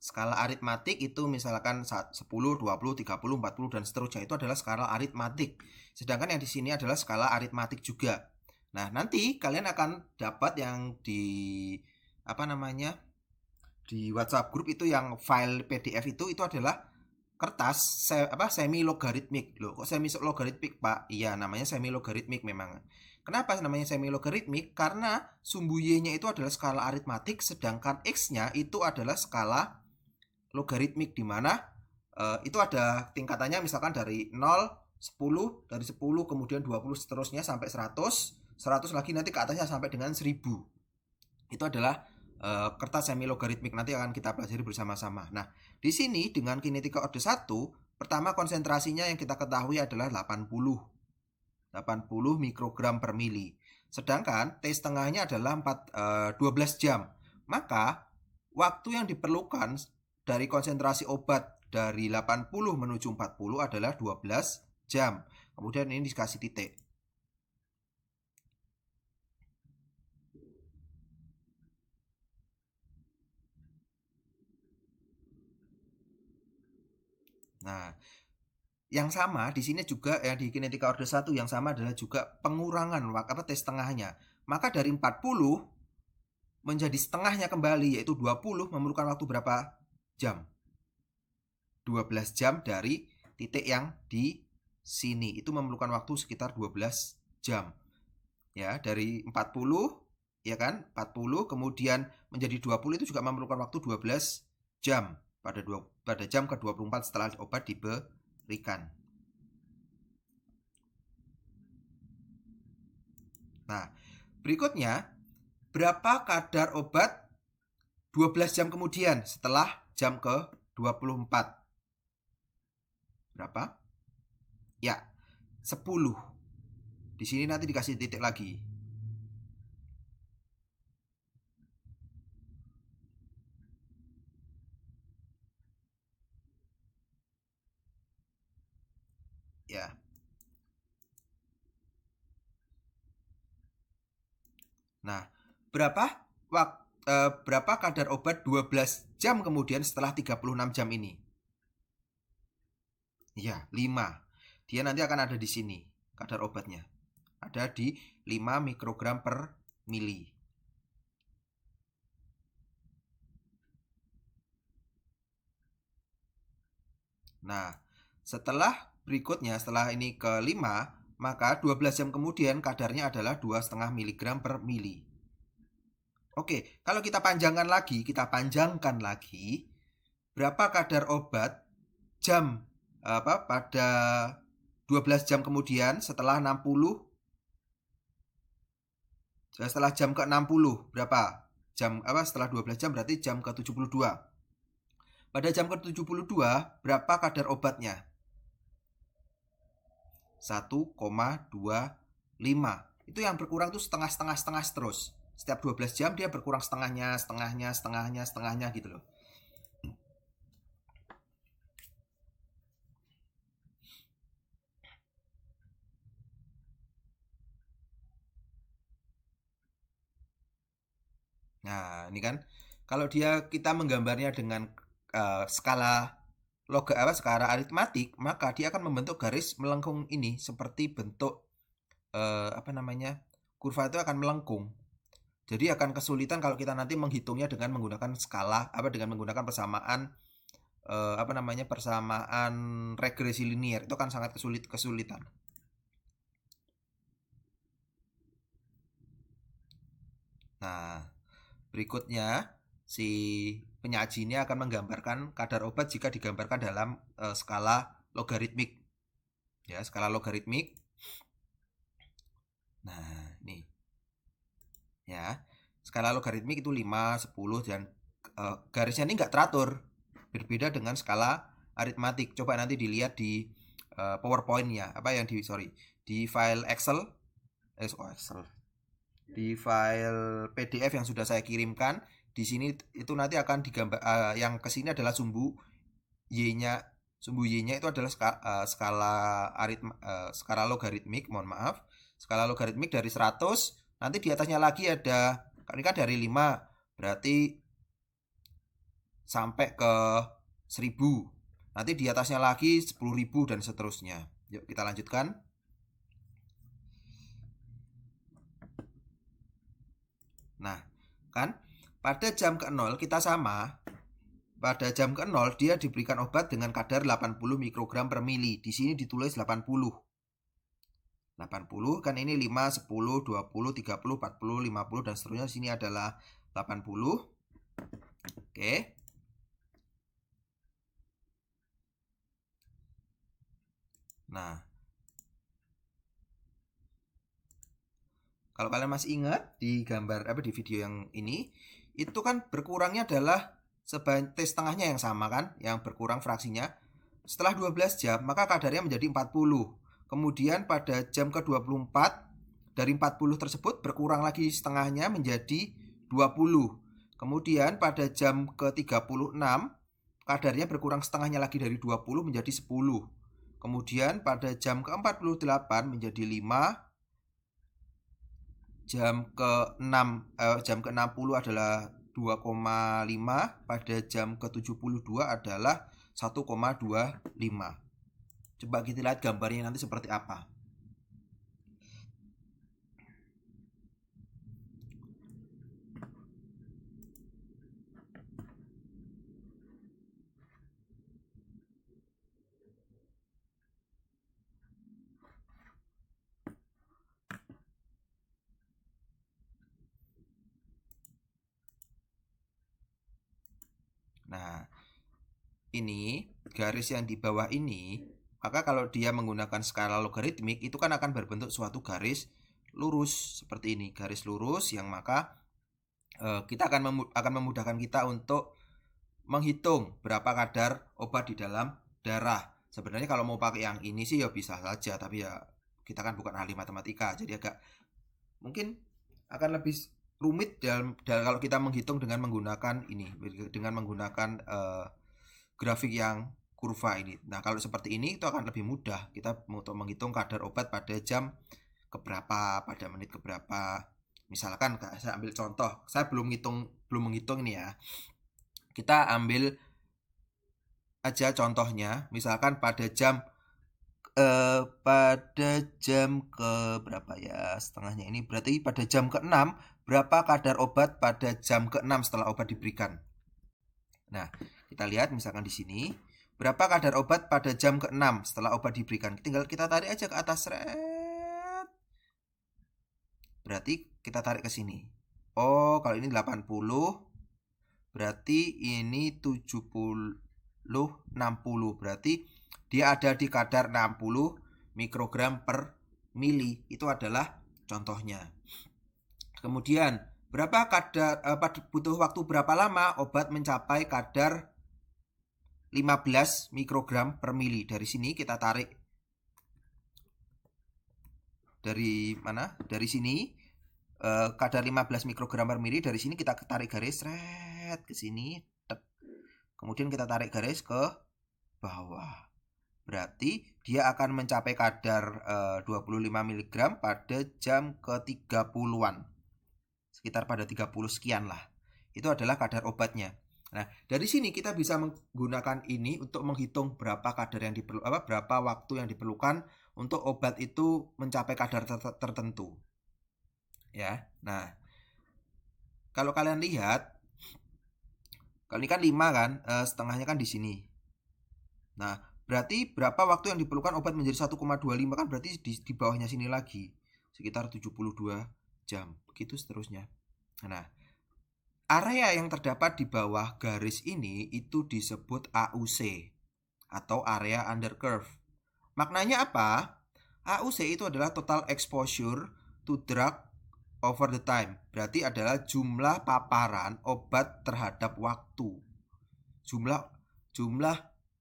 Skala aritmatik itu misalkan 10, 20, 30, 40 dan seterusnya, itu adalah skala aritmatik. Sedangkan yang di sini adalah skala aritmatik juga. Nah, nanti kalian akan dapat yang di di WhatsApp grup itu yang file PDF itu adalah kertas semi logaritmik. Loh, kok semi logaritmik, Pak? Iya, namanya semi logaritmik memang. Kenapa namanya semi logaritmik? Karena sumbu y-nya itu adalah skala aritmatik, sedangkan x-nya itu adalah skala logaritmik, di mana itu ada tingkatannya, misalkan dari 0, 10, dari 10 kemudian 20 seterusnya sampai 100, 100 lagi nanti ke atasnya sampai dengan 1000. Itu adalah kertas semi logaritmik, nanti akan kita pelajari bersama-sama. Nah, di sini dengan kinetika orde 1, pertama konsentrasinya yang kita ketahui adalah 80 mikrogram per mili. Sedangkan T setengahnya adalah 12 jam. Maka waktu yang diperlukan dari konsentrasi obat dari 80 menuju 40 adalah 12 jam. Kemudian ini dikasih titik. Nah, yang sama di sini juga di kinetika orde 1 yang sama adalah juga pengurangan T setengahnya. Maka dari 40 menjadi setengahnya kembali, yaitu 20, memerlukan waktu berapa jam? 12 jam dari titik yang di sini. Itu memerlukan waktu sekitar 12 jam. Ya, dari 40 ya kan? 40 kemudian menjadi 20 itu juga memerlukan waktu 12 jam pada jam ke-24 setelah obat diberikan. Nah, berikutnya, berapa kadar obat 12 jam kemudian setelah jam ke-24? Berapa? Ya, 10. Di sini nanti dikasih titik lagi. Ya. Nah, berapa kadar obat 12 jam kemudian setelah 36 jam ini? Ya, 5. Dia nanti akan ada di sini kadar obatnya. Ada di 5 mikrogram per mili. Nah, berikutnya setelah ini ke 5, maka 12 jam kemudian kadarnya adalah 2,5 mg per mili. Oke, kalau kita panjangkan lagi, berapa kadar obat pada 12 jam kemudian setelah 60, setelah jam ke-60 berapa? Setelah 12 jam berarti jam ke-72. Pada jam ke-72 berapa kadar obatnya? 1,25. Itu yang berkurang tuh setengah terus. Setiap 12 jam dia berkurang setengahnya gitu loh. Nah, ini kan kalau kita menggambarnya dengan skala skala aritmatik, maka dia akan membentuk garis melengkung ini seperti bentuk kurva itu akan melengkung. Jadi akan kesulitan kalau kita nanti menghitungnya dengan menggunakan skala dengan menggunakan persamaan persamaan regresi linier. Itu akan sangat kesulitan. Nah, berikutnya si penyaji ini akan menggambarkan kadar obat jika digambarkan dalam skala logaritmik. Ya, skala logaritmik. Nah, ini. Ya. Skala logaritmik itu 5, 10 dan garisnya ini enggak teratur. Berbeda dengan skala aritmatik. Coba nanti dilihat di PowerPoint-nya, di file Excel. Di file PDF yang sudah saya kirimkan, di sini itu nanti akan digambar yang kesini adalah sumbu y-nya itu adalah skala logaritmik, skala logaritmik dari 100, nanti di atasnya lagi ada, ini kan dari 5 berarti sampai ke 1000, nanti di atasnya lagi 10.000 dan seterusnya. Yuk kita lanjutkan. Nah, kan Pada jam ke-0 kita sama. Pada jam ke-0 dia diberikan obat dengan kadar 80 mikrogram per mili. Di sini ditulis 80. 80 kan ini 5, 10, 20, 30, 40, 50 dan seterusnya. Sini adalah 80. Oke. Nah, kalau kalian masih ingat di gambar di video yang ini, itu kan berkurangnya adalah setengahnya yang sama kan, yang berkurang fraksinya. Setelah 12 jam, maka kadarnya menjadi 40. Kemudian pada jam ke-24, dari 40 tersebut berkurang lagi setengahnya menjadi 20. Kemudian pada jam ke-36, kadarnya berkurang setengahnya lagi dari 20 menjadi 10. Kemudian pada jam ke-48 menjadi 5. Jam ke-60 adalah 2,5, pada jam ke-72 adalah 1,25. Coba kita lihat gambarnya nanti seperti apa. Nah, ini garis yang di bawah ini, maka kalau dia menggunakan skala logaritmik itu kan akan berbentuk suatu garis lurus seperti ini, garis lurus yang maka kita akan memudahkan kita untuk menghitung berapa kadar obat di dalam darah. Sebenarnya kalau mau pakai yang ini sih ya bisa saja, tapi ya kita kan bukan ahli matematika, jadi agak mungkin akan lebih rumit dalam kalau kita menghitung dengan menggunakan ini, dengan menggunakan grafik yang kurva ini. Nah, kalau seperti ini itu akan lebih mudah kita untuk menghitung kadar obat pada jam keberapa, pada menit keberapa. Misalkan saya ambil contoh, saya belum menghitung ini ya. Kita ambil aja contohnya, misalkan pada jam ke berapa ya, setengahnya ini berarti pada jam ke-6 berapa kadar obat pada jam ke-6 setelah obat diberikan. Nah, kita lihat misalkan di sini berapa kadar obat pada jam ke-6 setelah obat diberikan. Tinggal kita tarik aja ke atas, seret. Berarti kita tarik ke sini. Oh, kalau ini 80, berarti ini 70, 60. Berarti dia ada di kadar 60 mikrogram per mili. Itu adalah contohnya. Kemudian berapa kadar butuh waktu berapa lama obat mencapai kadar 15 mikrogram per mili. Dari sini kita tarik, dari mana? Dari sini kadar 15 mikrogram per mili. Dari sini kita tarik garis seret ke sini. Kemudian kita tarik garis ke bawah. Berarti dia akan mencapai kadar 25 mg pada jam ke-30-an. Sekitar pada 30 sekian lah. Itu adalah kadar obatnya. Nah, dari sini kita bisa menggunakan ini untuk menghitung berapa kadar yang berapa waktu yang diperlukan untuk obat itu mencapai kadar tertentu. Ya. Nah, kalau kalian lihat, kalau ini kan 5 kan, setengahnya kan di sini. Nah, berarti berapa waktu yang diperlukan obat menjadi 1,25 kan berarti di bawahnya sini lagi. Sekitar 72 jam. Begitu seterusnya. Nah, area yang terdapat di bawah garis ini itu disebut AUC atau area under curve. Maknanya apa? AUC itu adalah total exposure to drug over the time. Berarti adalah jumlah paparan obat terhadap waktu. Jumlah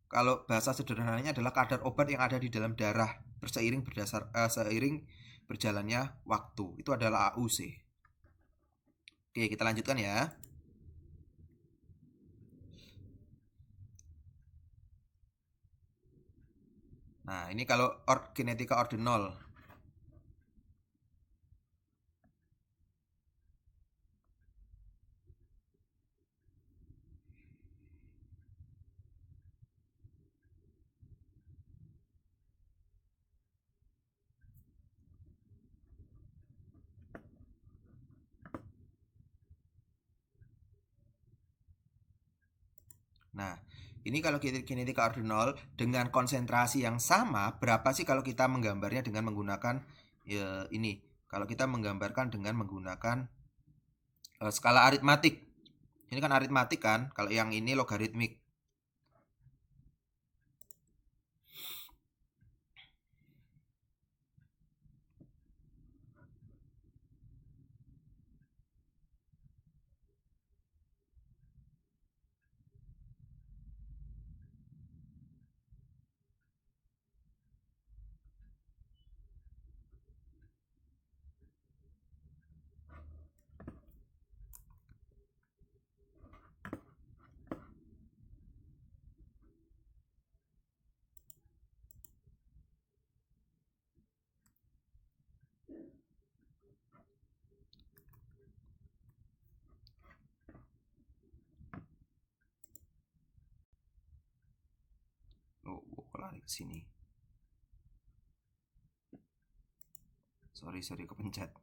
kalau bahasa sederhananya adalah kadar obat yang ada di dalam darah seiring berjalannya waktu. Itu adalah AUC. Oke, kita lanjutkan ya. Nah, ini kalau genetika ordinal. Nah, ini kalau kinetika order 0 dengan konsentrasi yang sama, berapa sih kalau kita menggambarnya dengan menggunakan ini? Kalau kita menggambarkan dengan menggunakan skala aritmatik. Ini kan aritmatik kan, kalau yang ini logaritmik. Oh, lari ke sini. Sorry kepencet.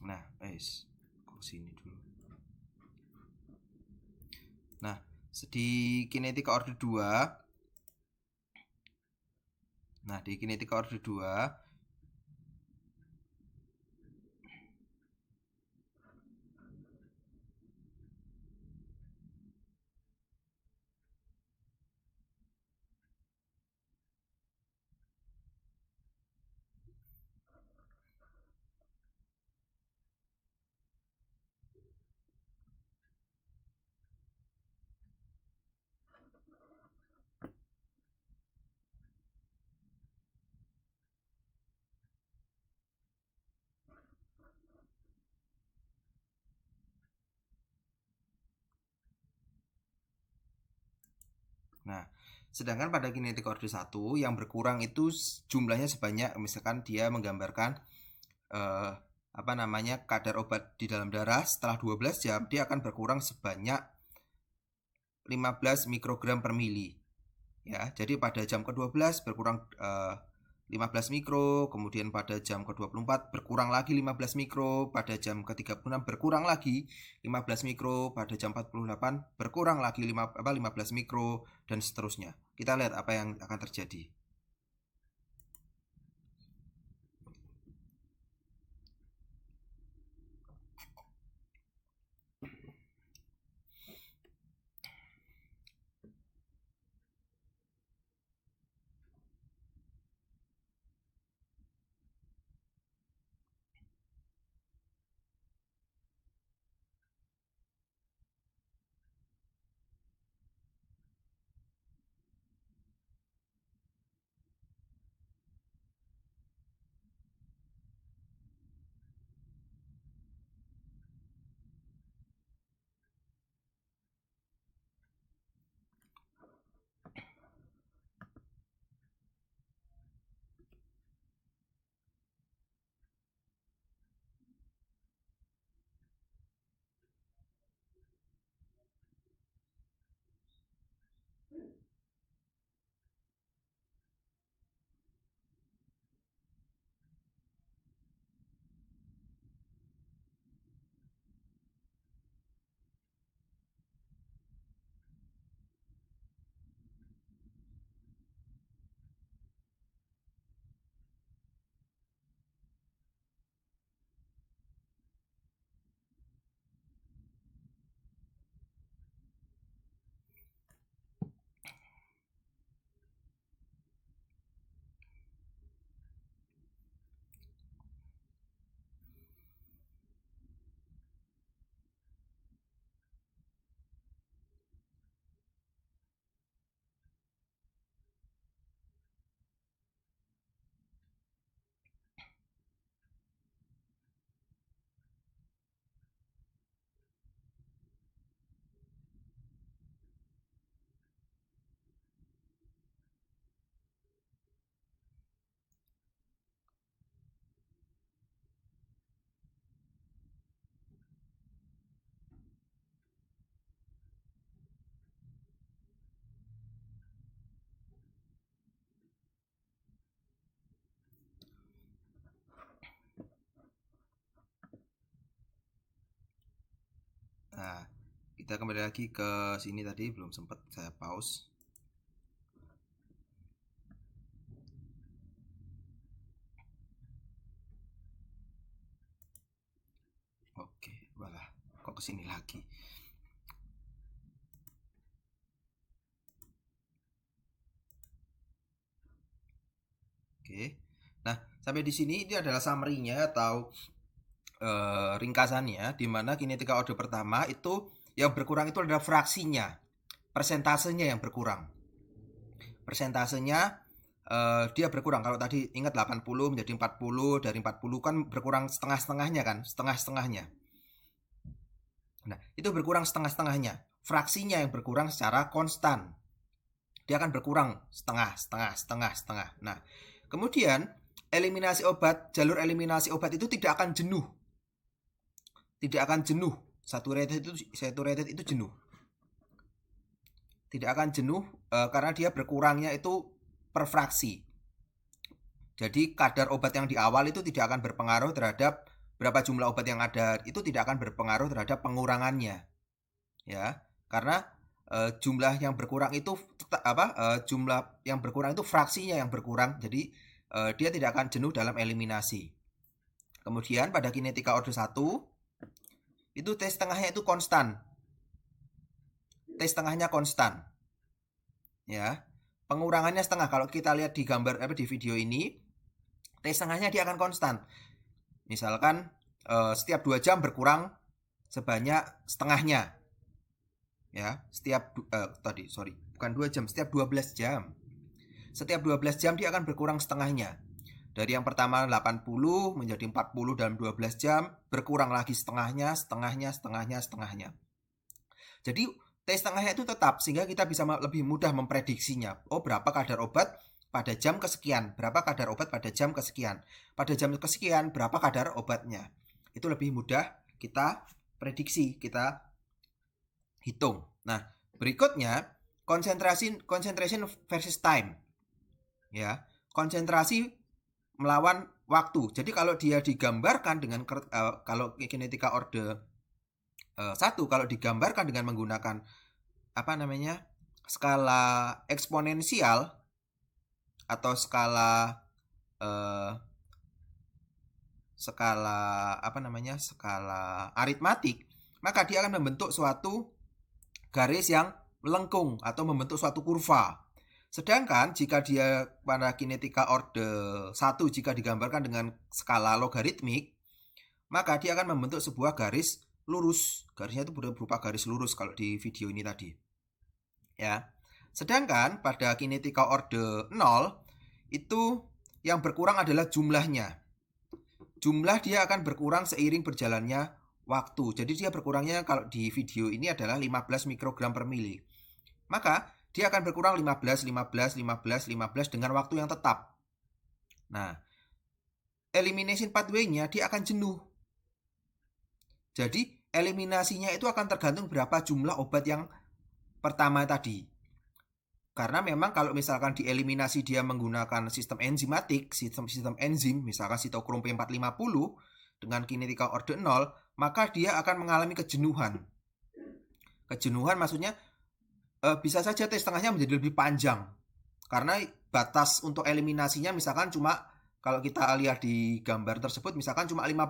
Nah, ke sini dulu. Nah, di kinetika order 2. Nah, di kinetika order 2 Nah, sedangkan pada kinetika order 1 yang berkurang itu jumlahnya sebanyak, misalkan dia menggambarkan kadar obat di dalam darah setelah 12 jam dia akan berkurang sebanyak 15 mikrogram per mili. Ya, jadi pada jam ke-12 berkurang 15 mikro, kemudian pada jam ke-24 berkurang lagi 15 mikro, pada jam ke-36 berkurang lagi 15 mikro, pada jam 48 berkurang lagi 15 mikro, dan seterusnya. Kita lihat apa yang akan terjadi. Kita kembali lagi ke sini, tadi belum sempat saya pause. Oke, walah, kok kesini lagi. Oke. Nah, sampai di sini ini adalah summary-nya atau ringkasannya, di mana kinetika order pertama itu yang berkurang itu adalah fraksinya, persentasenya yang berkurang. Persentasenya dia berkurang. Kalau tadi ingat 80 menjadi 40, dari 40 kan berkurang setengah-setengahnya kan, setengah-setengahnya. Nah, itu berkurang setengah-setengahnya. Fraksinya yang berkurang secara konstan. Dia akan berkurang setengah, setengah, setengah, setengah. Nah, kemudian eliminasi obat, jalur eliminasi obat itu tidak akan jenuh. Tidak akan jenuh. Saturated itu jenuh. Tidak akan jenuh karena dia berkurangnya itu per fraksi. Jadi kadar obat yang di awal itu tidak akan berpengaruh terhadap berapa jumlah obat yang ada, itu tidak akan berpengaruh terhadap pengurangannya. Ya, karena jumlah yang berkurang itu jumlah yang berkurang itu fraksinya yang berkurang. Jadi dia tidak akan jenuh dalam eliminasi. Kemudian pada kinetika order 1 itu T setengahnya itu konstan. T setengahnya konstan. Ya. Pengurangannya setengah. Kalau kita lihat di gambar di video ini, T setengahnya dia akan konstan. Misalkan setiap 2 jam berkurang sebanyak setengahnya. Ya, setiap bukan 2 jam, setiap 12 jam. Setiap 12 jam dia akan berkurang setengahnya. Dari yang pertama 80 menjadi 40 dalam 12 jam, berkurang lagi setengahnya, setengahnya, setengahnya, setengahnya. Jadi T setengahnya itu tetap, sehingga kita bisa lebih mudah memprediksinya. Oh, berapa kadar obat pada jam kesekian, berapa kadar obat pada jam kesekian. Pada jam kesekian, berapa kadar obatnya. Itu lebih mudah kita prediksi, kita hitung. Nah, berikutnya concentration versus time. Ya, konsentrasi melawan waktu. Jadi kalau dia digambarkan dengan kalau kinetika order 1 kalau digambarkan dengan menggunakan skala eksponensial atau skala aritmatik, maka dia akan membentuk suatu garis yang melengkung atau membentuk suatu kurva. Sedangkan jika dia pada kinetika order 1 jika digambarkan dengan skala logaritmik, maka dia akan membentuk sebuah garis lurus. Garisnya itu berupa garis lurus kalau di video ini tadi. Ya. Sedangkan pada kinetika order 0 itu yang berkurang adalah jumlahnya. Jumlah dia akan berkurang seiring berjalannya waktu. Jadi dia berkurangnya kalau di video ini adalah 15 mikrogram per mili. Maka dia akan berkurang 15 dengan waktu yang tetap. Nah, elimination pathway-nya dia akan jenuh. Jadi, eliminasinya itu akan tergantung berapa jumlah obat yang pertama tadi. Karena memang kalau misalkan dieliminasi dia menggunakan sistem enzimatik, sistem enzim, misalkan sitokrom P450 dengan kinetika order 0, maka dia akan mengalami kejenuhan. Kejenuhan maksudnya bisa saja T setengahnya menjadi lebih panjang. Karena batas untuk eliminasinya misalkan cuma, kalau kita lihat di gambar tersebut misalkan cuma 15,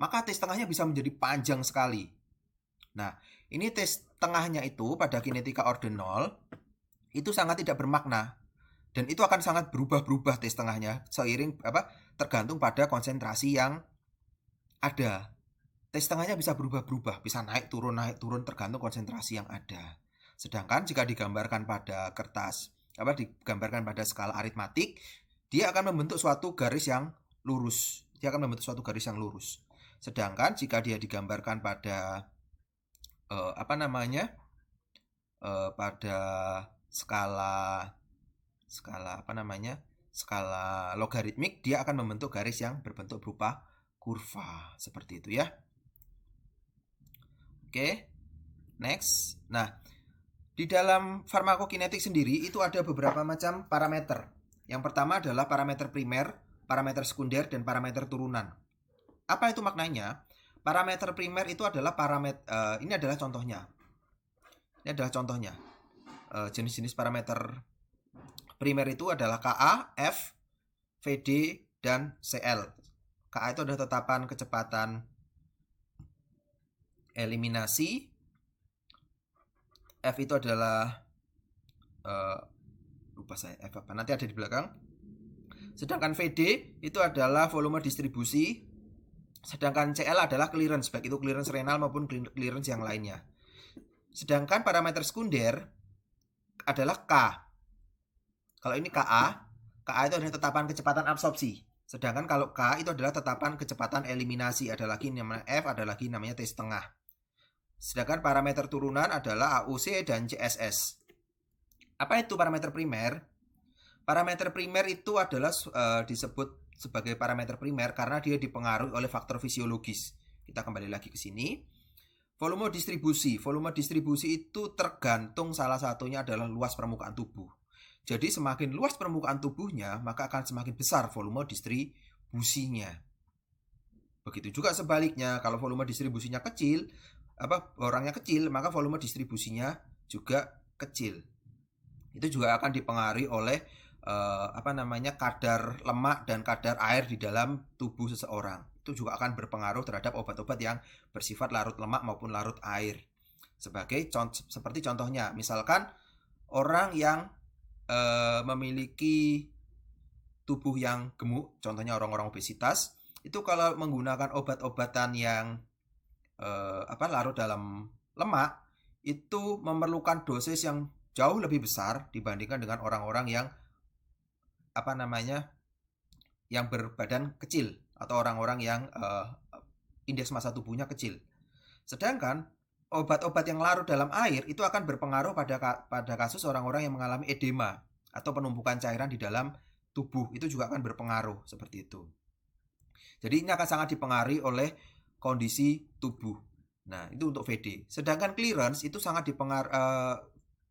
maka T setengahnya bisa menjadi panjang sekali. Nah, ini T setengahnya itu pada kinetika order 0 itu sangat tidak bermakna. Dan itu akan sangat berubah-berubah T setengahnya seiring tergantung pada konsentrasi yang ada. T setengahnya bisa berubah-berubah, bisa naik turun tergantung konsentrasi yang ada. Sedangkan jika digambarkan pada digambarkan pada skala aritmatik, dia akan membentuk suatu garis yang lurus. Sedangkan jika dia digambarkan pada pada skala logaritmik, dia akan membentuk garis yang berbentuk berupa kurva seperti itu ya. Oke, next. Nah, di dalam farmakokinetik sendiri itu ada beberapa macam parameter. Yang pertama adalah parameter primer, parameter sekunder, dan parameter turunan. Apa itu maknanya? Parameter primer itu adalah ini adalah contohnya. Ini adalah contohnya. Jenis-jenis parameter primer itu adalah Ka, F, Vd, dan Cl. Ka itu adalah tetapan kecepatan eliminasi. F itu adalah lupa saya F apa, nanti ada di belakang. Sedangkan Vd itu adalah volume distribusi. Sedangkan Cl adalah clearance, baik itu clearance renal maupun clearance yang lainnya. Sedangkan parameter sekunder adalah K. Kalau ini Ka itu adalah tetapan kecepatan absorpsi. Sedangkan kalau K itu adalah tetapan kecepatan eliminasi. Ada lagi namanya F, ada lagi namanya T setengah. Sedangkan parameter turunan adalah AUC dan CSS. Apa itu parameter primer? Parameter primer itu adalah disebut sebagai parameter primer karena dia dipengaruhi oleh faktor fisiologis. Kita kembali lagi ke sini. Volume distribusi. Volume distribusi itu tergantung salah satunya adalah luas permukaan tubuh. Jadi semakin luas permukaan tubuhnya, maka akan semakin besar volume distribusinya. Begitu juga sebaliknya, kalau volume distribusinya kecil, orangnya kecil, maka volume distribusinya juga kecil. Itu juga akan dipengaruhi oleh kadar lemak dan kadar air di dalam tubuh seseorang. Itu juga akan berpengaruh terhadap obat-obat yang bersifat larut lemak maupun larut air. Seperti contohnya, misalkan orang yang memiliki tubuh yang gemuk, contohnya orang-orang obesitas, itu kalau menggunakan obat-obatan yang larut dalam lemak, itu memerlukan dosis yang jauh lebih besar dibandingkan dengan orang-orang yang yang berbadan kecil atau orang-orang yang indeks massa tubuhnya kecil. Sedangkan obat-obat yang larut dalam air itu akan berpengaruh pada kasus orang-orang yang mengalami edema atau penumpukan cairan di dalam tubuh. Itu juga akan berpengaruh seperti itu. Jadi ini akan sangat dipengaruhi oleh kondisi tubuh. Nah, itu untuk Vd. Sedangkan clearance itu sangat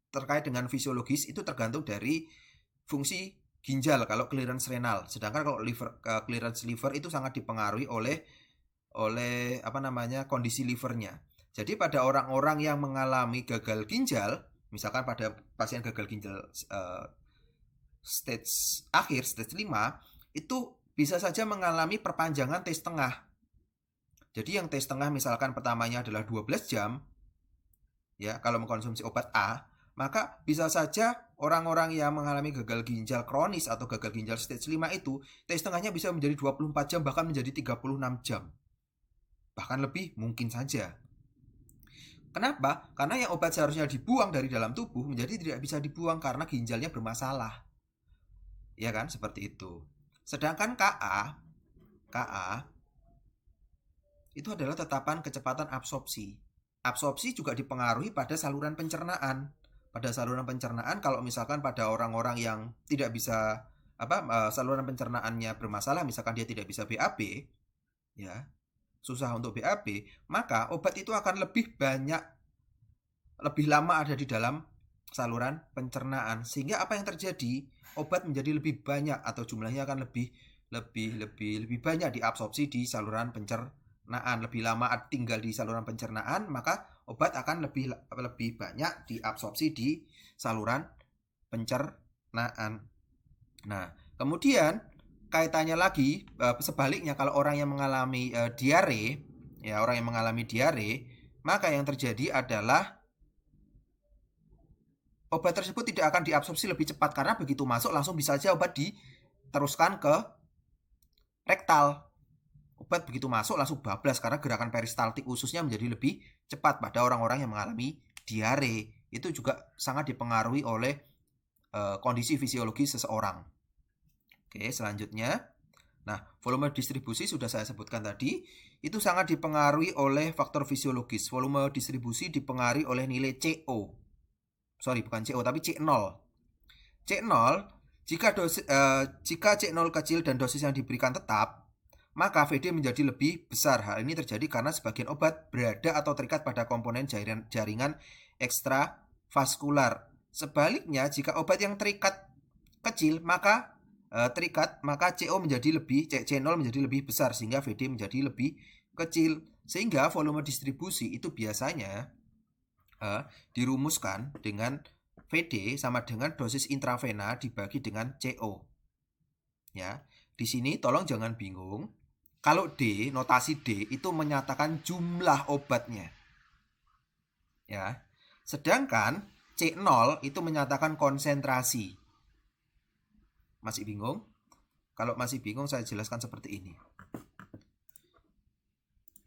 terkait dengan fisiologis, itu tergantung dari fungsi ginjal kalau clearance renal. Sedangkan kalau clearance liver itu sangat dipengaruhi oleh kondisi livernya. Jadi pada orang-orang yang mengalami gagal ginjal, misalkan pada pasien gagal ginjal stage akhir, stage 5, itu bisa saja mengalami perpanjangan T setengah. Jadi yang T setengah misalkan pertamanya adalah 12 jam, ya kalau mengkonsumsi obat A, maka bisa saja orang-orang yang mengalami gagal ginjal kronis atau gagal ginjal stage 5 itu T setengahnya bisa menjadi 24 jam, bahkan menjadi 36 jam. Bahkan lebih mungkin saja. Kenapa? Karena yang obat seharusnya dibuang dari dalam tubuh menjadi tidak bisa dibuang karena ginjalnya bermasalah. Ya kan? Seperti itu. Sedangkan Ka itu adalah tetapan kecepatan absorpsi. Absorpsi juga dipengaruhi pada saluran pencernaan. Pada saluran pencernaan, kalau misalkan pada orang-orang yang tidak bisa saluran pencernaannya bermasalah, misalkan dia tidak bisa BAB, ya, susah untuk BAB, maka obat itu akan lebih lama ada di dalam saluran pencernaan. Sehingga apa yang terjadi? Obat menjadi lebih banyak atau jumlahnya akan lebih banyak diabsorpsi di saluran pencernaan. Lebih lama tinggal di saluran pencernaan, maka obat akan lebih banyak diabsorpsi di saluran pencernaan. Nah, kemudian kaitannya lagi sebaliknya, kalau orang yang mengalami diare, ya, orang yang mengalami diare, maka yang terjadi adalah obat tersebut tidak akan diabsorpsi lebih cepat karena begitu masuk langsung bisa saja obat diteruskan ke rektal. Obat begitu masuk langsung bablas karena gerakan peristaltik ususnya menjadi lebih cepat pada orang-orang yang mengalami diare. Itu juga sangat dipengaruhi oleh kondisi fisiologis seseorang. Oke, selanjutnya. Nah, volume distribusi sudah saya sebutkan tadi. Itu sangat dipengaruhi oleh faktor fisiologis. Volume distribusi dipengaruhi oleh nilai CO. Sorry, bukan CO, tapi C0. C0, jika C0 kecil dan dosis yang diberikan tetap, maka Vd menjadi lebih besar. Hal ini terjadi karena sebagian obat berada atau terikat pada komponen jaringan ekstravaskular. Sebaliknya, jika obat yang terikat kecil, maka CO C0 menjadi lebih besar sehingga Vd menjadi lebih kecil. Sehingga volume distribusi itu biasanya dirumuskan dengan VD sama dengan dosis intravena dibagi dengan CO. Ya, di sini tolong jangan bingung. Kalau D, notasi D itu menyatakan jumlah obatnya. Ya. Sedangkan C0 itu menyatakan konsentrasi. Masih bingung? Kalau masih bingung saya jelaskan seperti ini.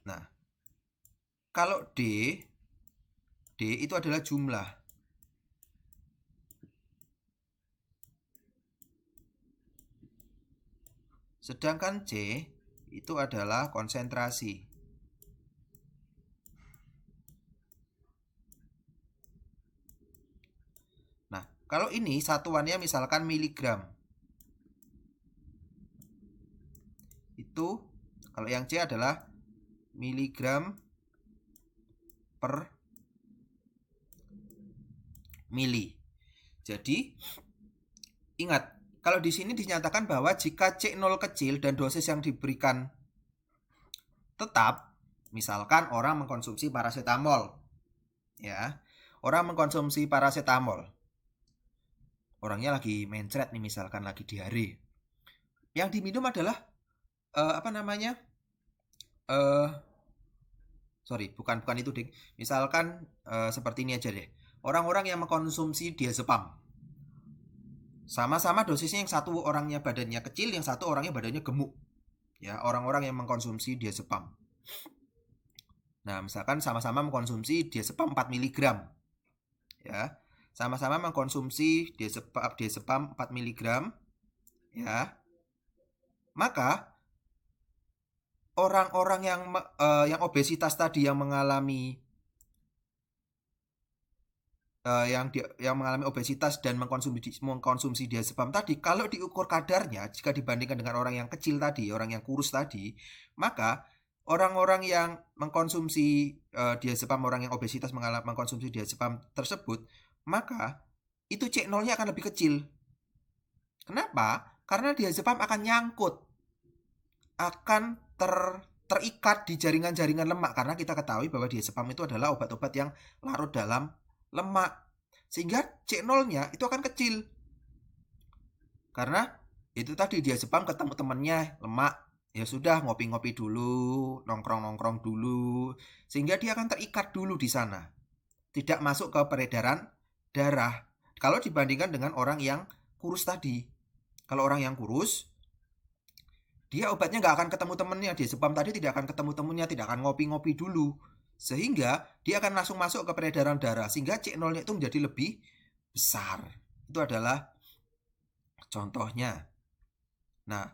Nah, kalau D itu adalah jumlah. Sedangkan C itu adalah konsentrasi. Nah, kalau ini satuannya misalkan miligram. Itu kalau yang C adalah miligram per mili. Jadi, ingat, kalau di sini dinyatakan bahwa jika C0 kecil dan dosis yang diberikan tetap, misalkan orang mengkonsumsi paracetamol. Ya. Orang mengkonsumsi paracetamol. Orangnya lagi mencret nih, misalkan lagi diare. Yang diminum adalah bukan itu, Ding. Misalkan seperti ini aja deh. Orang-orang yang mengkonsumsi diazepam. Sama-sama dosisnya, yang satu orangnya badannya kecil, yang satu orangnya badannya gemuk. Ya, orang-orang yang mengkonsumsi diazepam. Nah, misalkan sama-sama mengkonsumsi diazepam 4 mg. Ya. Sama-sama mengkonsumsi diazepam 4 mg. Ya. Maka orang-orang yang obesitas tadi, yang mengalami yang mengalami obesitas dan mengkonsumsi diazepam tadi, kalau diukur kadarnya, jika dibandingkan dengan orang yang kecil tadi, orang yang kurus tadi, maka orang-orang yang mengkonsumsi diazepam, orang yang obesitas mengkonsumsi diazepam tersebut, maka itu C0-nya akan lebih kecil. Kenapa? Karena diazepam akan nyangkut, akan terikat di jaringan-jaringan lemak, karena kita ketahui bahwa diazepam itu adalah obat-obat yang larut dalam lemak, sehingga C0-nya itu akan kecil. Karena itu tadi, diazepam ketemu temennya lemak, ya sudah, ngopi-ngopi dulu, nongkrong-nongkrong dulu, sehingga dia akan terikat dulu di sana, tidak masuk ke peredaran darah. Kalau dibandingkan dengan orang yang kurus tadi, kalau orang yang kurus, dia obatnya nggak akan ketemu temennya, diazepam tadi tidak akan ketemu temennya, tidak akan ngopi-ngopi dulu, sehingga dia akan langsung masuk ke peredaran darah, sehingga C0-nya itu menjadi lebih besar. Itu adalah contohnya. Nah,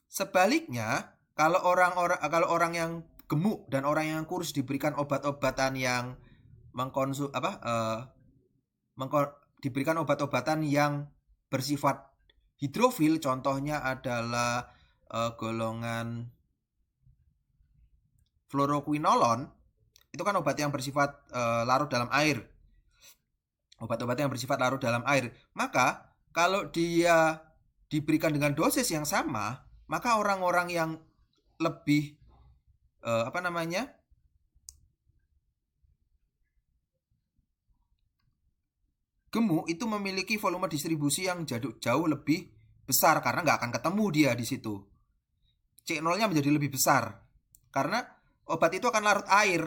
sebaliknya, kalau orang yang gemuk dan orang yang kurus diberikan obat-obatan yang diberikan obat-obatan yang bersifat hidrofil, contohnya adalah golongan fluoroquinolon, itu kan obat yang bersifat larut dalam air. Obat-obat yang bersifat larut dalam air. Maka kalau dia diberikan dengan dosis yang sama, maka orang-orang yang lebih gemuk itu memiliki volume distribusi yang jauh lebih besar, karena nggak akan ketemu dia di situ. C0-nya menjadi lebih besar karena obat itu akan larut air.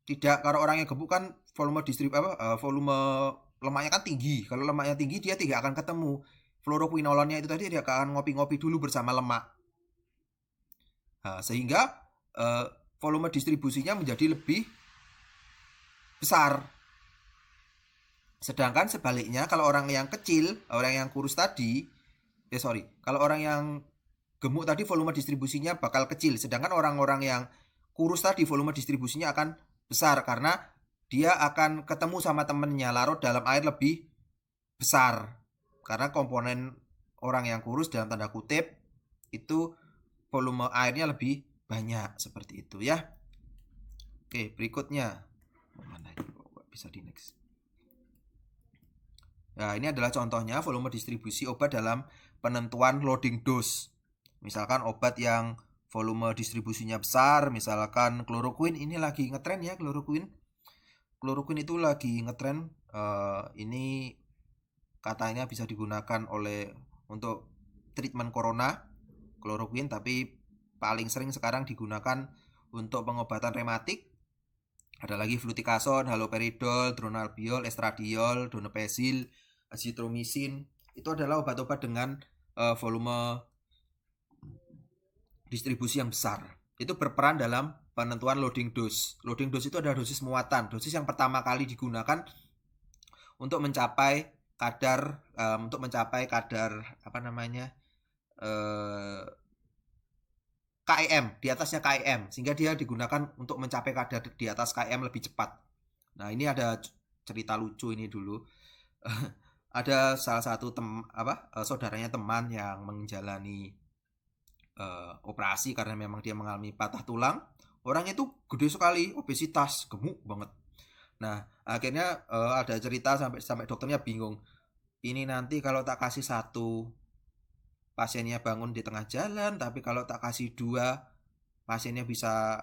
Tidak, kalau orang yang gemuk kan volume lemaknya kan tinggi. Kalau lemaknya tinggi, dia tidak akan ketemu fluoroquinolonnya itu tadi, dia akan ngopi-ngopi dulu bersama lemak. Nah, sehingga volume distribusinya menjadi lebih besar. Sedangkan sebaliknya, kalau orang yang kecil, orang yang kurus tadi, kalau orang yang gemuk tadi volume distribusinya bakal kecil, sedangkan orang-orang yang kurus tadi volume distribusinya akan besar, karena dia akan ketemu sama temennya, larut dalam air lebih besar, karena komponen orang yang kurus dalam tanda kutip itu volume airnya lebih banyak, seperti itu ya. Oke, berikutnya mana ini, kok bisa di next. Nah, ini adalah contohnya volume distribusi obat dalam penentuan loading dose. Misalkan obat yang volume distribusinya besar, misalkan kloroquine, ini lagi ngetren ya kloroquine. Kloroquine itu lagi ngetren, ini katanya bisa digunakan untuk treatment corona, kloroquine, tapi paling sering sekarang digunakan untuk pengobatan rematik. Ada lagi fluticasone, haloperidol, dronalbiol, estradiol, donepezil, azitromisin. Itu adalah obat-obat dengan volume distribusi yang besar. Itu berperan dalam penentuan loading dose. Loading dose itu adalah dosis muatan. Dosis yang pertama kali digunakan untuk mencapai kadar apa namanya, KIM, di atasnya KIM, sehingga dia digunakan untuk mencapai kadar di atas KIM lebih cepat. Nah, ini ada cerita lucu ini dulu. Ada salah satu saudaranya teman yang menjalani operasi karena memang dia mengalami patah tulang. Orangnya itu gede sekali, obesitas, gemuk banget. Nah, akhirnya ada cerita sampai dokternya bingung. Ini nanti kalau tak kasih satu, pasiennya bangun di tengah jalan, tapi kalau tak kasih dua, pasiennya bisa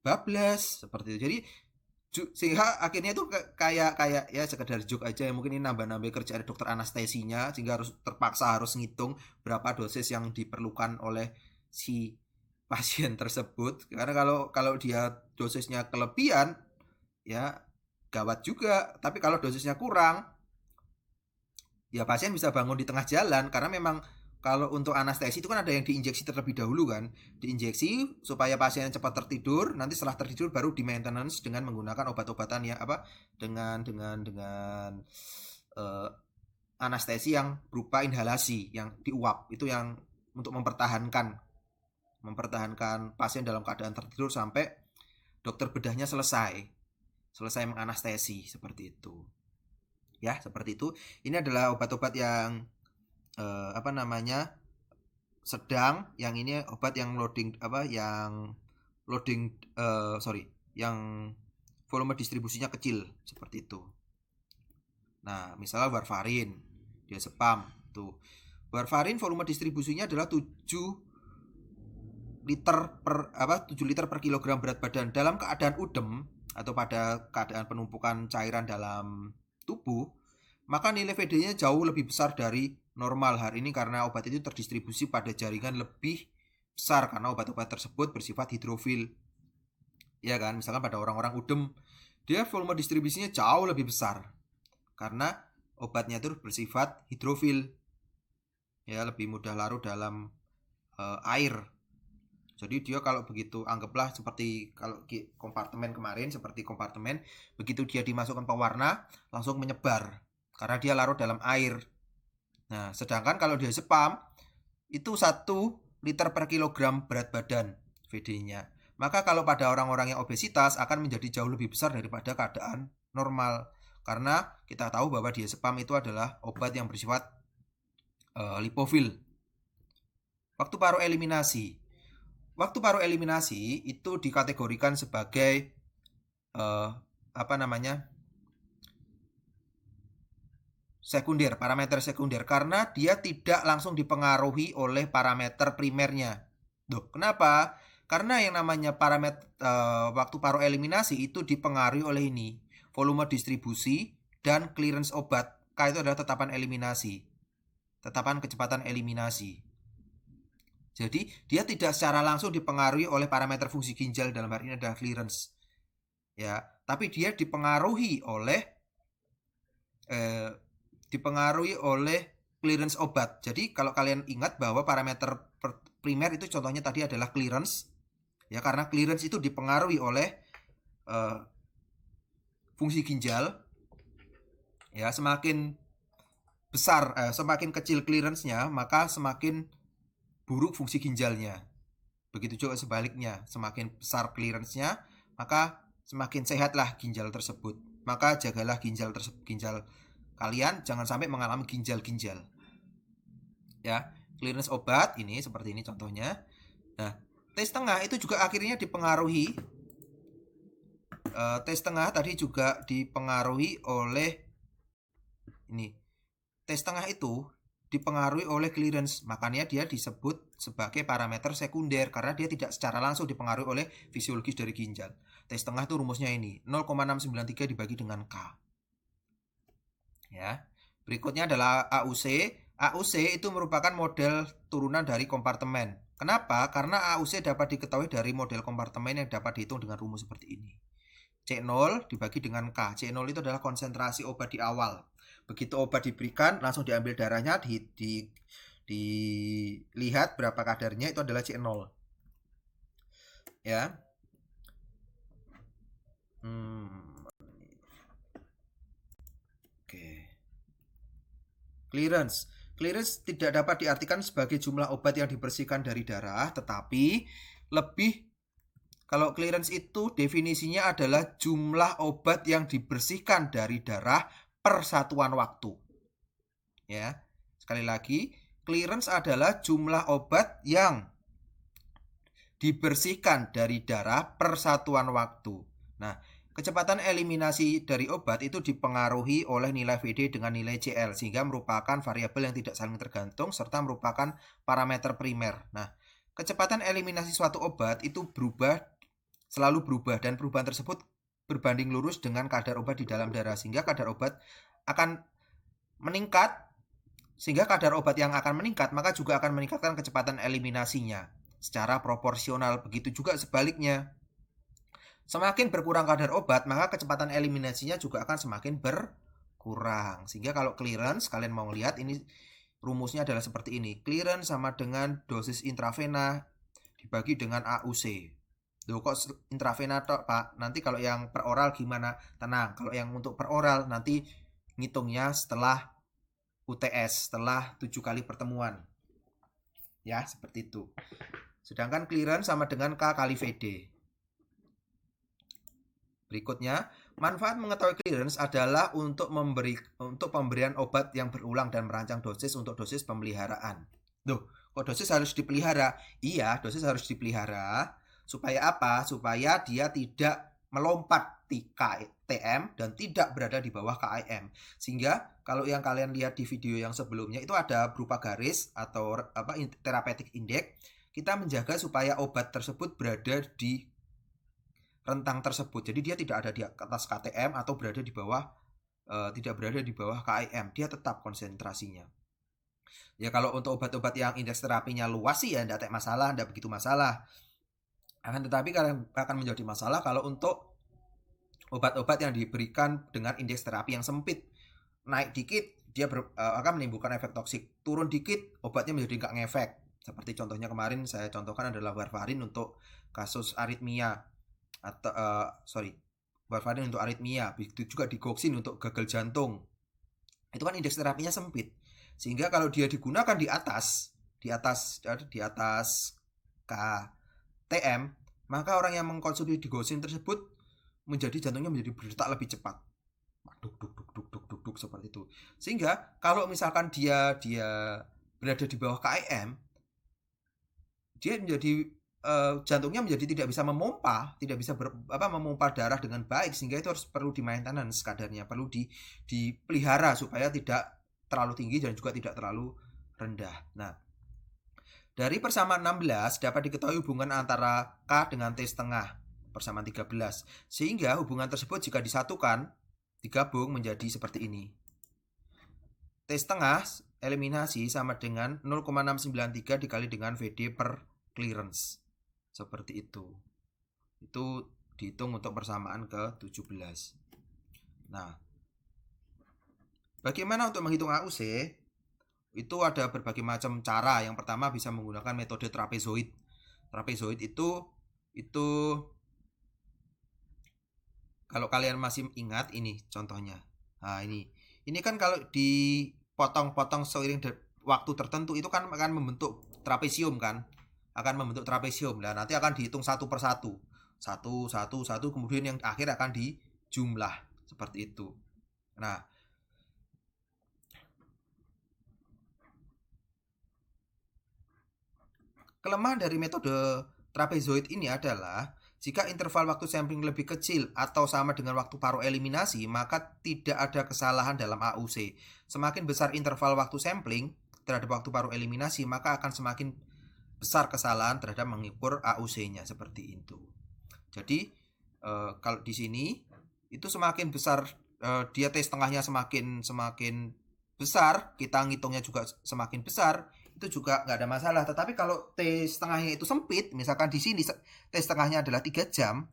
bablas seperti itu. Jadi sehingga akhirnya itu kayak ya sekedar joke aja ya, mungkin ini nambah-nambah kerjaan dokter anestesinya, sehingga terpaksa harus ngitung berapa dosis yang diperlukan oleh si pasien tersebut. Karena kalau dia dosisnya kelebihan ya gawat juga, tapi kalau dosisnya kurang ya pasien bisa bangun di tengah jalan. Karena memang kalau untuk anestesi itu kan ada yang diinjeksi terlebih dahulu kan, diinjeksi supaya pasien cepat tertidur, nanti setelah tertidur baru di maintenance dengan menggunakan obat-obatan ya dengan anestesi yang berupa inhalasi yang diuap, itu yang untuk mempertahankan pasien dalam keadaan tertidur sampai dokter bedahnya selesai menganestesi, seperti itu. Ya, seperti itu. Ini adalah obat-obat yang sedang, yang ini obat yang yang volume distribusinya kecil, seperti itu. Nah, misalnya warfarin, diazepam tuh. Warfarin volume distribusinya adalah 7 liter per kilogram berat badan. Dalam keadaan udem atau pada keadaan penumpukan cairan dalam tubuh, maka nilai VD-nya jauh lebih besar dari normal. Hari ini karena obat itu terdistribusi pada jaringan lebih besar karena obat-obat tersebut bersifat hidrofil. Ya kan, misalkan pada orang-orang udem, dia volume distribusinya jauh lebih besar karena obatnya itu bersifat hidrofil. Ya, lebih mudah larut dalam air. Jadi dia kalau begitu, anggaplah seperti kalau kompartemen kemarin, begitu dia dimasukkan pewarna langsung menyebar karena dia larut dalam air. Nah, sedangkan kalau dia diazepam itu 1 liter per kilogram berat badan VD-nya. Maka kalau pada orang-orang yang obesitas akan menjadi jauh lebih besar daripada keadaan normal. Karena kita tahu bahwa diazepam itu adalah obat yang bersifat lipofil. Waktu paru eliminasi itu dikategorikan sebagai sekunder, parameter sekunder, karena dia tidak langsung dipengaruhi oleh parameter primernya. Kenapa? Karena yang namanya parameter waktu paru eliminasi itu dipengaruhi oleh ini, volume distribusi dan clearance obat. K itu adalah tetapan kecepatan eliminasi. Jadi dia tidak secara langsung dipengaruhi oleh parameter fungsi ginjal, dalam hal ini adalah clearance. Ya, tapi dia dipengaruhi oleh clearance obat. Jadi kalau kalian ingat bahwa parameter primer itu contohnya tadi adalah clearance. Ya, karena clearance itu dipengaruhi oleh fungsi ginjal. Ya, semakin kecil clearance-nya, maka semakin buruk fungsi ginjalnya. Begitu juga sebaliknya, semakin besar clearance-nya, maka semakin sehatlah ginjal tersebut. Maka jagalah ginjal kalian jangan sampai mengalami ginjal-ginjal. Ya, clearance obat ini seperti ini contohnya. Nah, T setengah itu juga akhirnya dipengaruhi. T setengah tadi juga dipengaruhi oleh ini. T setengah itu dipengaruhi oleh clearance. Makanya dia disebut sebagai parameter sekunder karena dia tidak secara langsung dipengaruhi oleh fisiologis dari ginjal. T setengah itu rumusnya ini 0,693 dibagi dengan K. Ya. Berikutnya adalah AUC. AUC itu merupakan model turunan dari kompartemen. Kenapa? Karena AUC dapat diketahui dari model kompartemen yang dapat dihitung dengan rumus seperti ini. C0 dibagi dengan K. C0 itu adalah konsentrasi obat di awal. Begitu obat diberikan, langsung diambil darahnya, dilihat berapa kadarnya, itu adalah C0. Ya. Oke. Clearance. Clearance tidak dapat diartikan sebagai jumlah obat yang dibersihkan dari darah, tetapi lebih kalau clearance itu definisinya adalah jumlah obat yang dibersihkan dari darah per satuan waktu. Ya. Sekali lagi, clearance adalah jumlah obat yang dibersihkan dari darah per satuan waktu. Nah, kecepatan eliminasi dari obat itu dipengaruhi oleh nilai VD dengan nilai CL sehingga merupakan variabel yang tidak saling tergantung serta merupakan parameter primer. Nah, kecepatan eliminasi suatu obat itu selalu berubah dan perubahan tersebut berbanding lurus dengan kadar obat di dalam darah sehingga kadar obat akan meningkat. Sehingga kadar obat yang akan meningkat maka juga akan meningkatkan kecepatan eliminasinya secara proporsional. Begitu juga sebaliknya. Semakin berkurang kadar obat, maka kecepatan eliminasinya juga akan semakin berkurang. Sehingga kalau clearance, kalian mau lihat ini rumusnya adalah seperti ini. Clearance sama dengan dosis intravena dibagi dengan AUC. Loh, kok intravena tok, Pak? Nanti kalau yang per oral gimana? Tenang, kalau yang untuk per oral nanti ngitungnya setelah UTS, setelah 7 kali pertemuan. Ya, seperti itu. Sedangkan clearance sama dengan K kali VD. Berikutnya, manfaat mengetahui clearance adalah untuk pemberian obat yang berulang dan merancang dosis untuk dosis pemeliharaan. Loh, kok dosis harus dipelihara? Iya, dosis harus dipelihara. Supaya apa? Supaya dia tidak melompat di KTM dan tidak berada di bawah KIM. Sehingga kalau yang kalian lihat di video yang sebelumnya itu ada berupa garis atau therapeutic index. Kita menjaga supaya obat tersebut berada di rentang tersebut. Jadi dia tidak ada di atas KTM atau berada di bawah tidak berada di bawah KIM. Dia tetap konsentrasinya. Ya kalau untuk obat-obat yang indeks terapinya luas sih ya tidak masalah, tidak begitu masalah. Akan tetapi akan menjadi masalah kalau untuk obat-obat yang diberikan dengan indeks terapi yang sempit. Naik dikit dia akan menimbulkan efek toksik. Turun dikit obatnya menjadi nggak ngefek. Seperti contohnya kemarin saya contohkan adalah warfarin untuk kasus aritmia. Warfarin untuk aritmia, begitu juga digoxin untuk gagal jantung. Itu kan indeks terapinya sempit. Sehingga kalau dia digunakan di atas KTM, maka orang yang mengkonsumsi digoxin tersebut jantungnya menjadi berdetak lebih cepat. Duk seperti itu. Sehingga kalau misalkan dia berada di bawah KIM, dia menjadi jantungnya menjadi tidak bisa memompa darah dengan baik sehingga itu perlu di maintenance kadarnya, perlu dipelihara supaya tidak terlalu tinggi dan juga tidak terlalu rendah. Nah, dari persamaan 16 dapat diketahui hubungan antara K dengan T setengah persamaan 13 sehingga hubungan tersebut jika disatukan digabung menjadi seperti ini. T setengah eliminasi sama dengan 0,693 dikali dengan VD per clearance. Seperti itu. Itu dihitung untuk persamaan ke-17. Nah, bagaimana untuk menghitung AUC? Itu ada berbagai macam cara. Yang pertama bisa menggunakan metode trapezoid. Trapezoid itu kalau kalian masih ingat ini contohnya. Nah, ini kan kalau dipotong-potong seiring waktu tertentu itu kan akan membentuk trapesium kan? Akan membentuk trapesium. Nah, nanti akan dihitung satu per satu. Satu, kemudian yang akhir akan dijumlah. Seperti itu. Nah, kelemahan dari metode trapezoid ini adalah jika interval waktu sampling lebih kecil atau sama dengan waktu paruh eliminasi, maka tidak ada kesalahan dalam AUC. Semakin besar interval waktu sampling, terhadap waktu paruh eliminasi, maka akan semakin besar kesalahan terhadap mengukur AUC-nya seperti itu. Jadi kalau di sini itu semakin besar dia T setengahnya semakin besar, kita ngitungnya juga semakin besar, itu juga nggak ada masalah. Tetapi kalau T setengahnya itu sempit, misalkan di sini T setengahnya adalah 3 jam,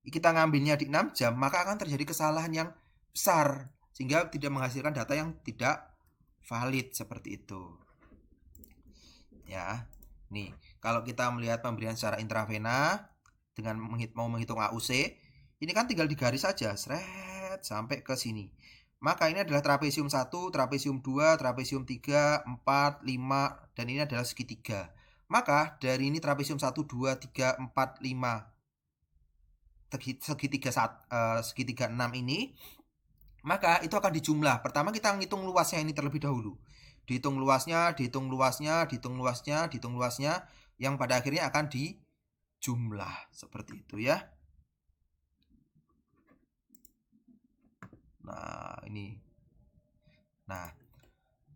kita ngambilnya di 6 jam, maka akan terjadi kesalahan yang besar sehingga tidak menghasilkan data yang tidak valid seperti itu. Ya. Nih, kalau kita melihat pemberian secara intravena dengan mau menghitung AUC, ini kan tinggal digaris saja, seret sampai ke sini. Maka ini adalah trapesium 1, trapesium 2, trapesium 3, 4, 5, dan ini adalah segitiga. Maka dari ini trapesium 1, 2, 3, 4, 5, segitiga 6 ini, maka itu akan dijumlah. Pertama kita ngitung luasnya ini terlebih dahulu. Dihitung luasnya, dihitung luasnya, dihitung luasnya, dihitung luasnya, yang pada akhirnya akan dijumlah seperti itu ya. Nah, ini. Nah,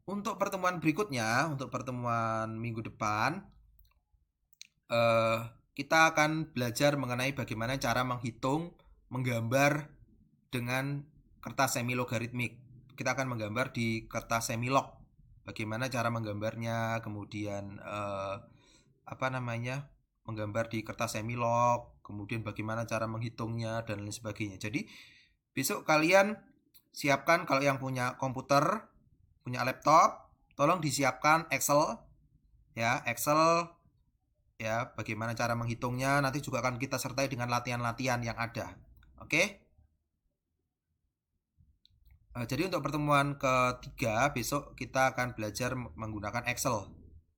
untuk pertemuan berikutnya, untuk pertemuan minggu depan, kita akan belajar mengenai bagaimana cara menghitung, menggambar dengan kertas semi-logaritmik. Kita akan menggambar di kertas semi-log. Bagaimana cara menggambarnya, kemudian menggambar di kertas semi-log, kemudian bagaimana cara menghitungnya dan lain sebagainya. Jadi besok kalian siapkan, kalau yang punya komputer, punya laptop, tolong disiapkan Excel ya, bagaimana cara menghitungnya. Nanti juga akan kita sertai dengan latihan-latihan yang ada. Oke? Jadi untuk pertemuan ketiga besok kita akan belajar menggunakan Excel.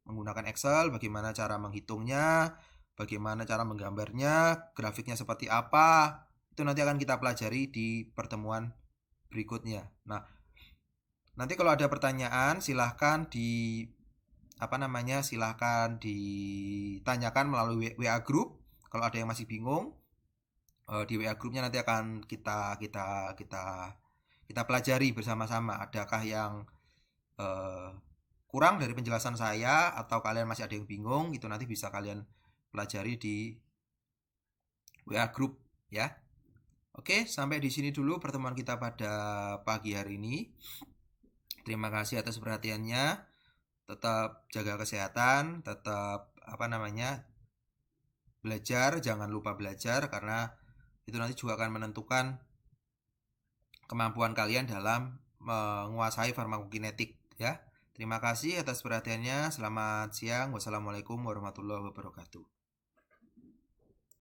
Menggunakan Excel, bagaimana cara menghitungnya, bagaimana cara menggambarnya, grafiknya seperti apa. Itu nanti akan kita pelajari di pertemuan berikutnya. Nah, nanti kalau ada pertanyaan silahkan ditanyakan melalui WA group. Kalau ada yang masih bingung, di WA grupnya nanti akan kita pelajari bersama-sama. Adakah yang kurang dari penjelasan saya, atau kalian masih ada yang bingung, itu nanti bisa kalian pelajari di WA group ya. Oke, sampai di sini dulu pertemuan kita pada pagi hari ini. Terima kasih atas perhatiannya. Tetap jaga kesehatan, tetap belajar, jangan lupa belajar, karena itu nanti juga akan menentukan kemampuan kalian dalam menguasai farmakokinetik ya. Terima kasih atas perhatiannya. Selamat siang. Wassalamualaikum warahmatullahi wabarakatuh.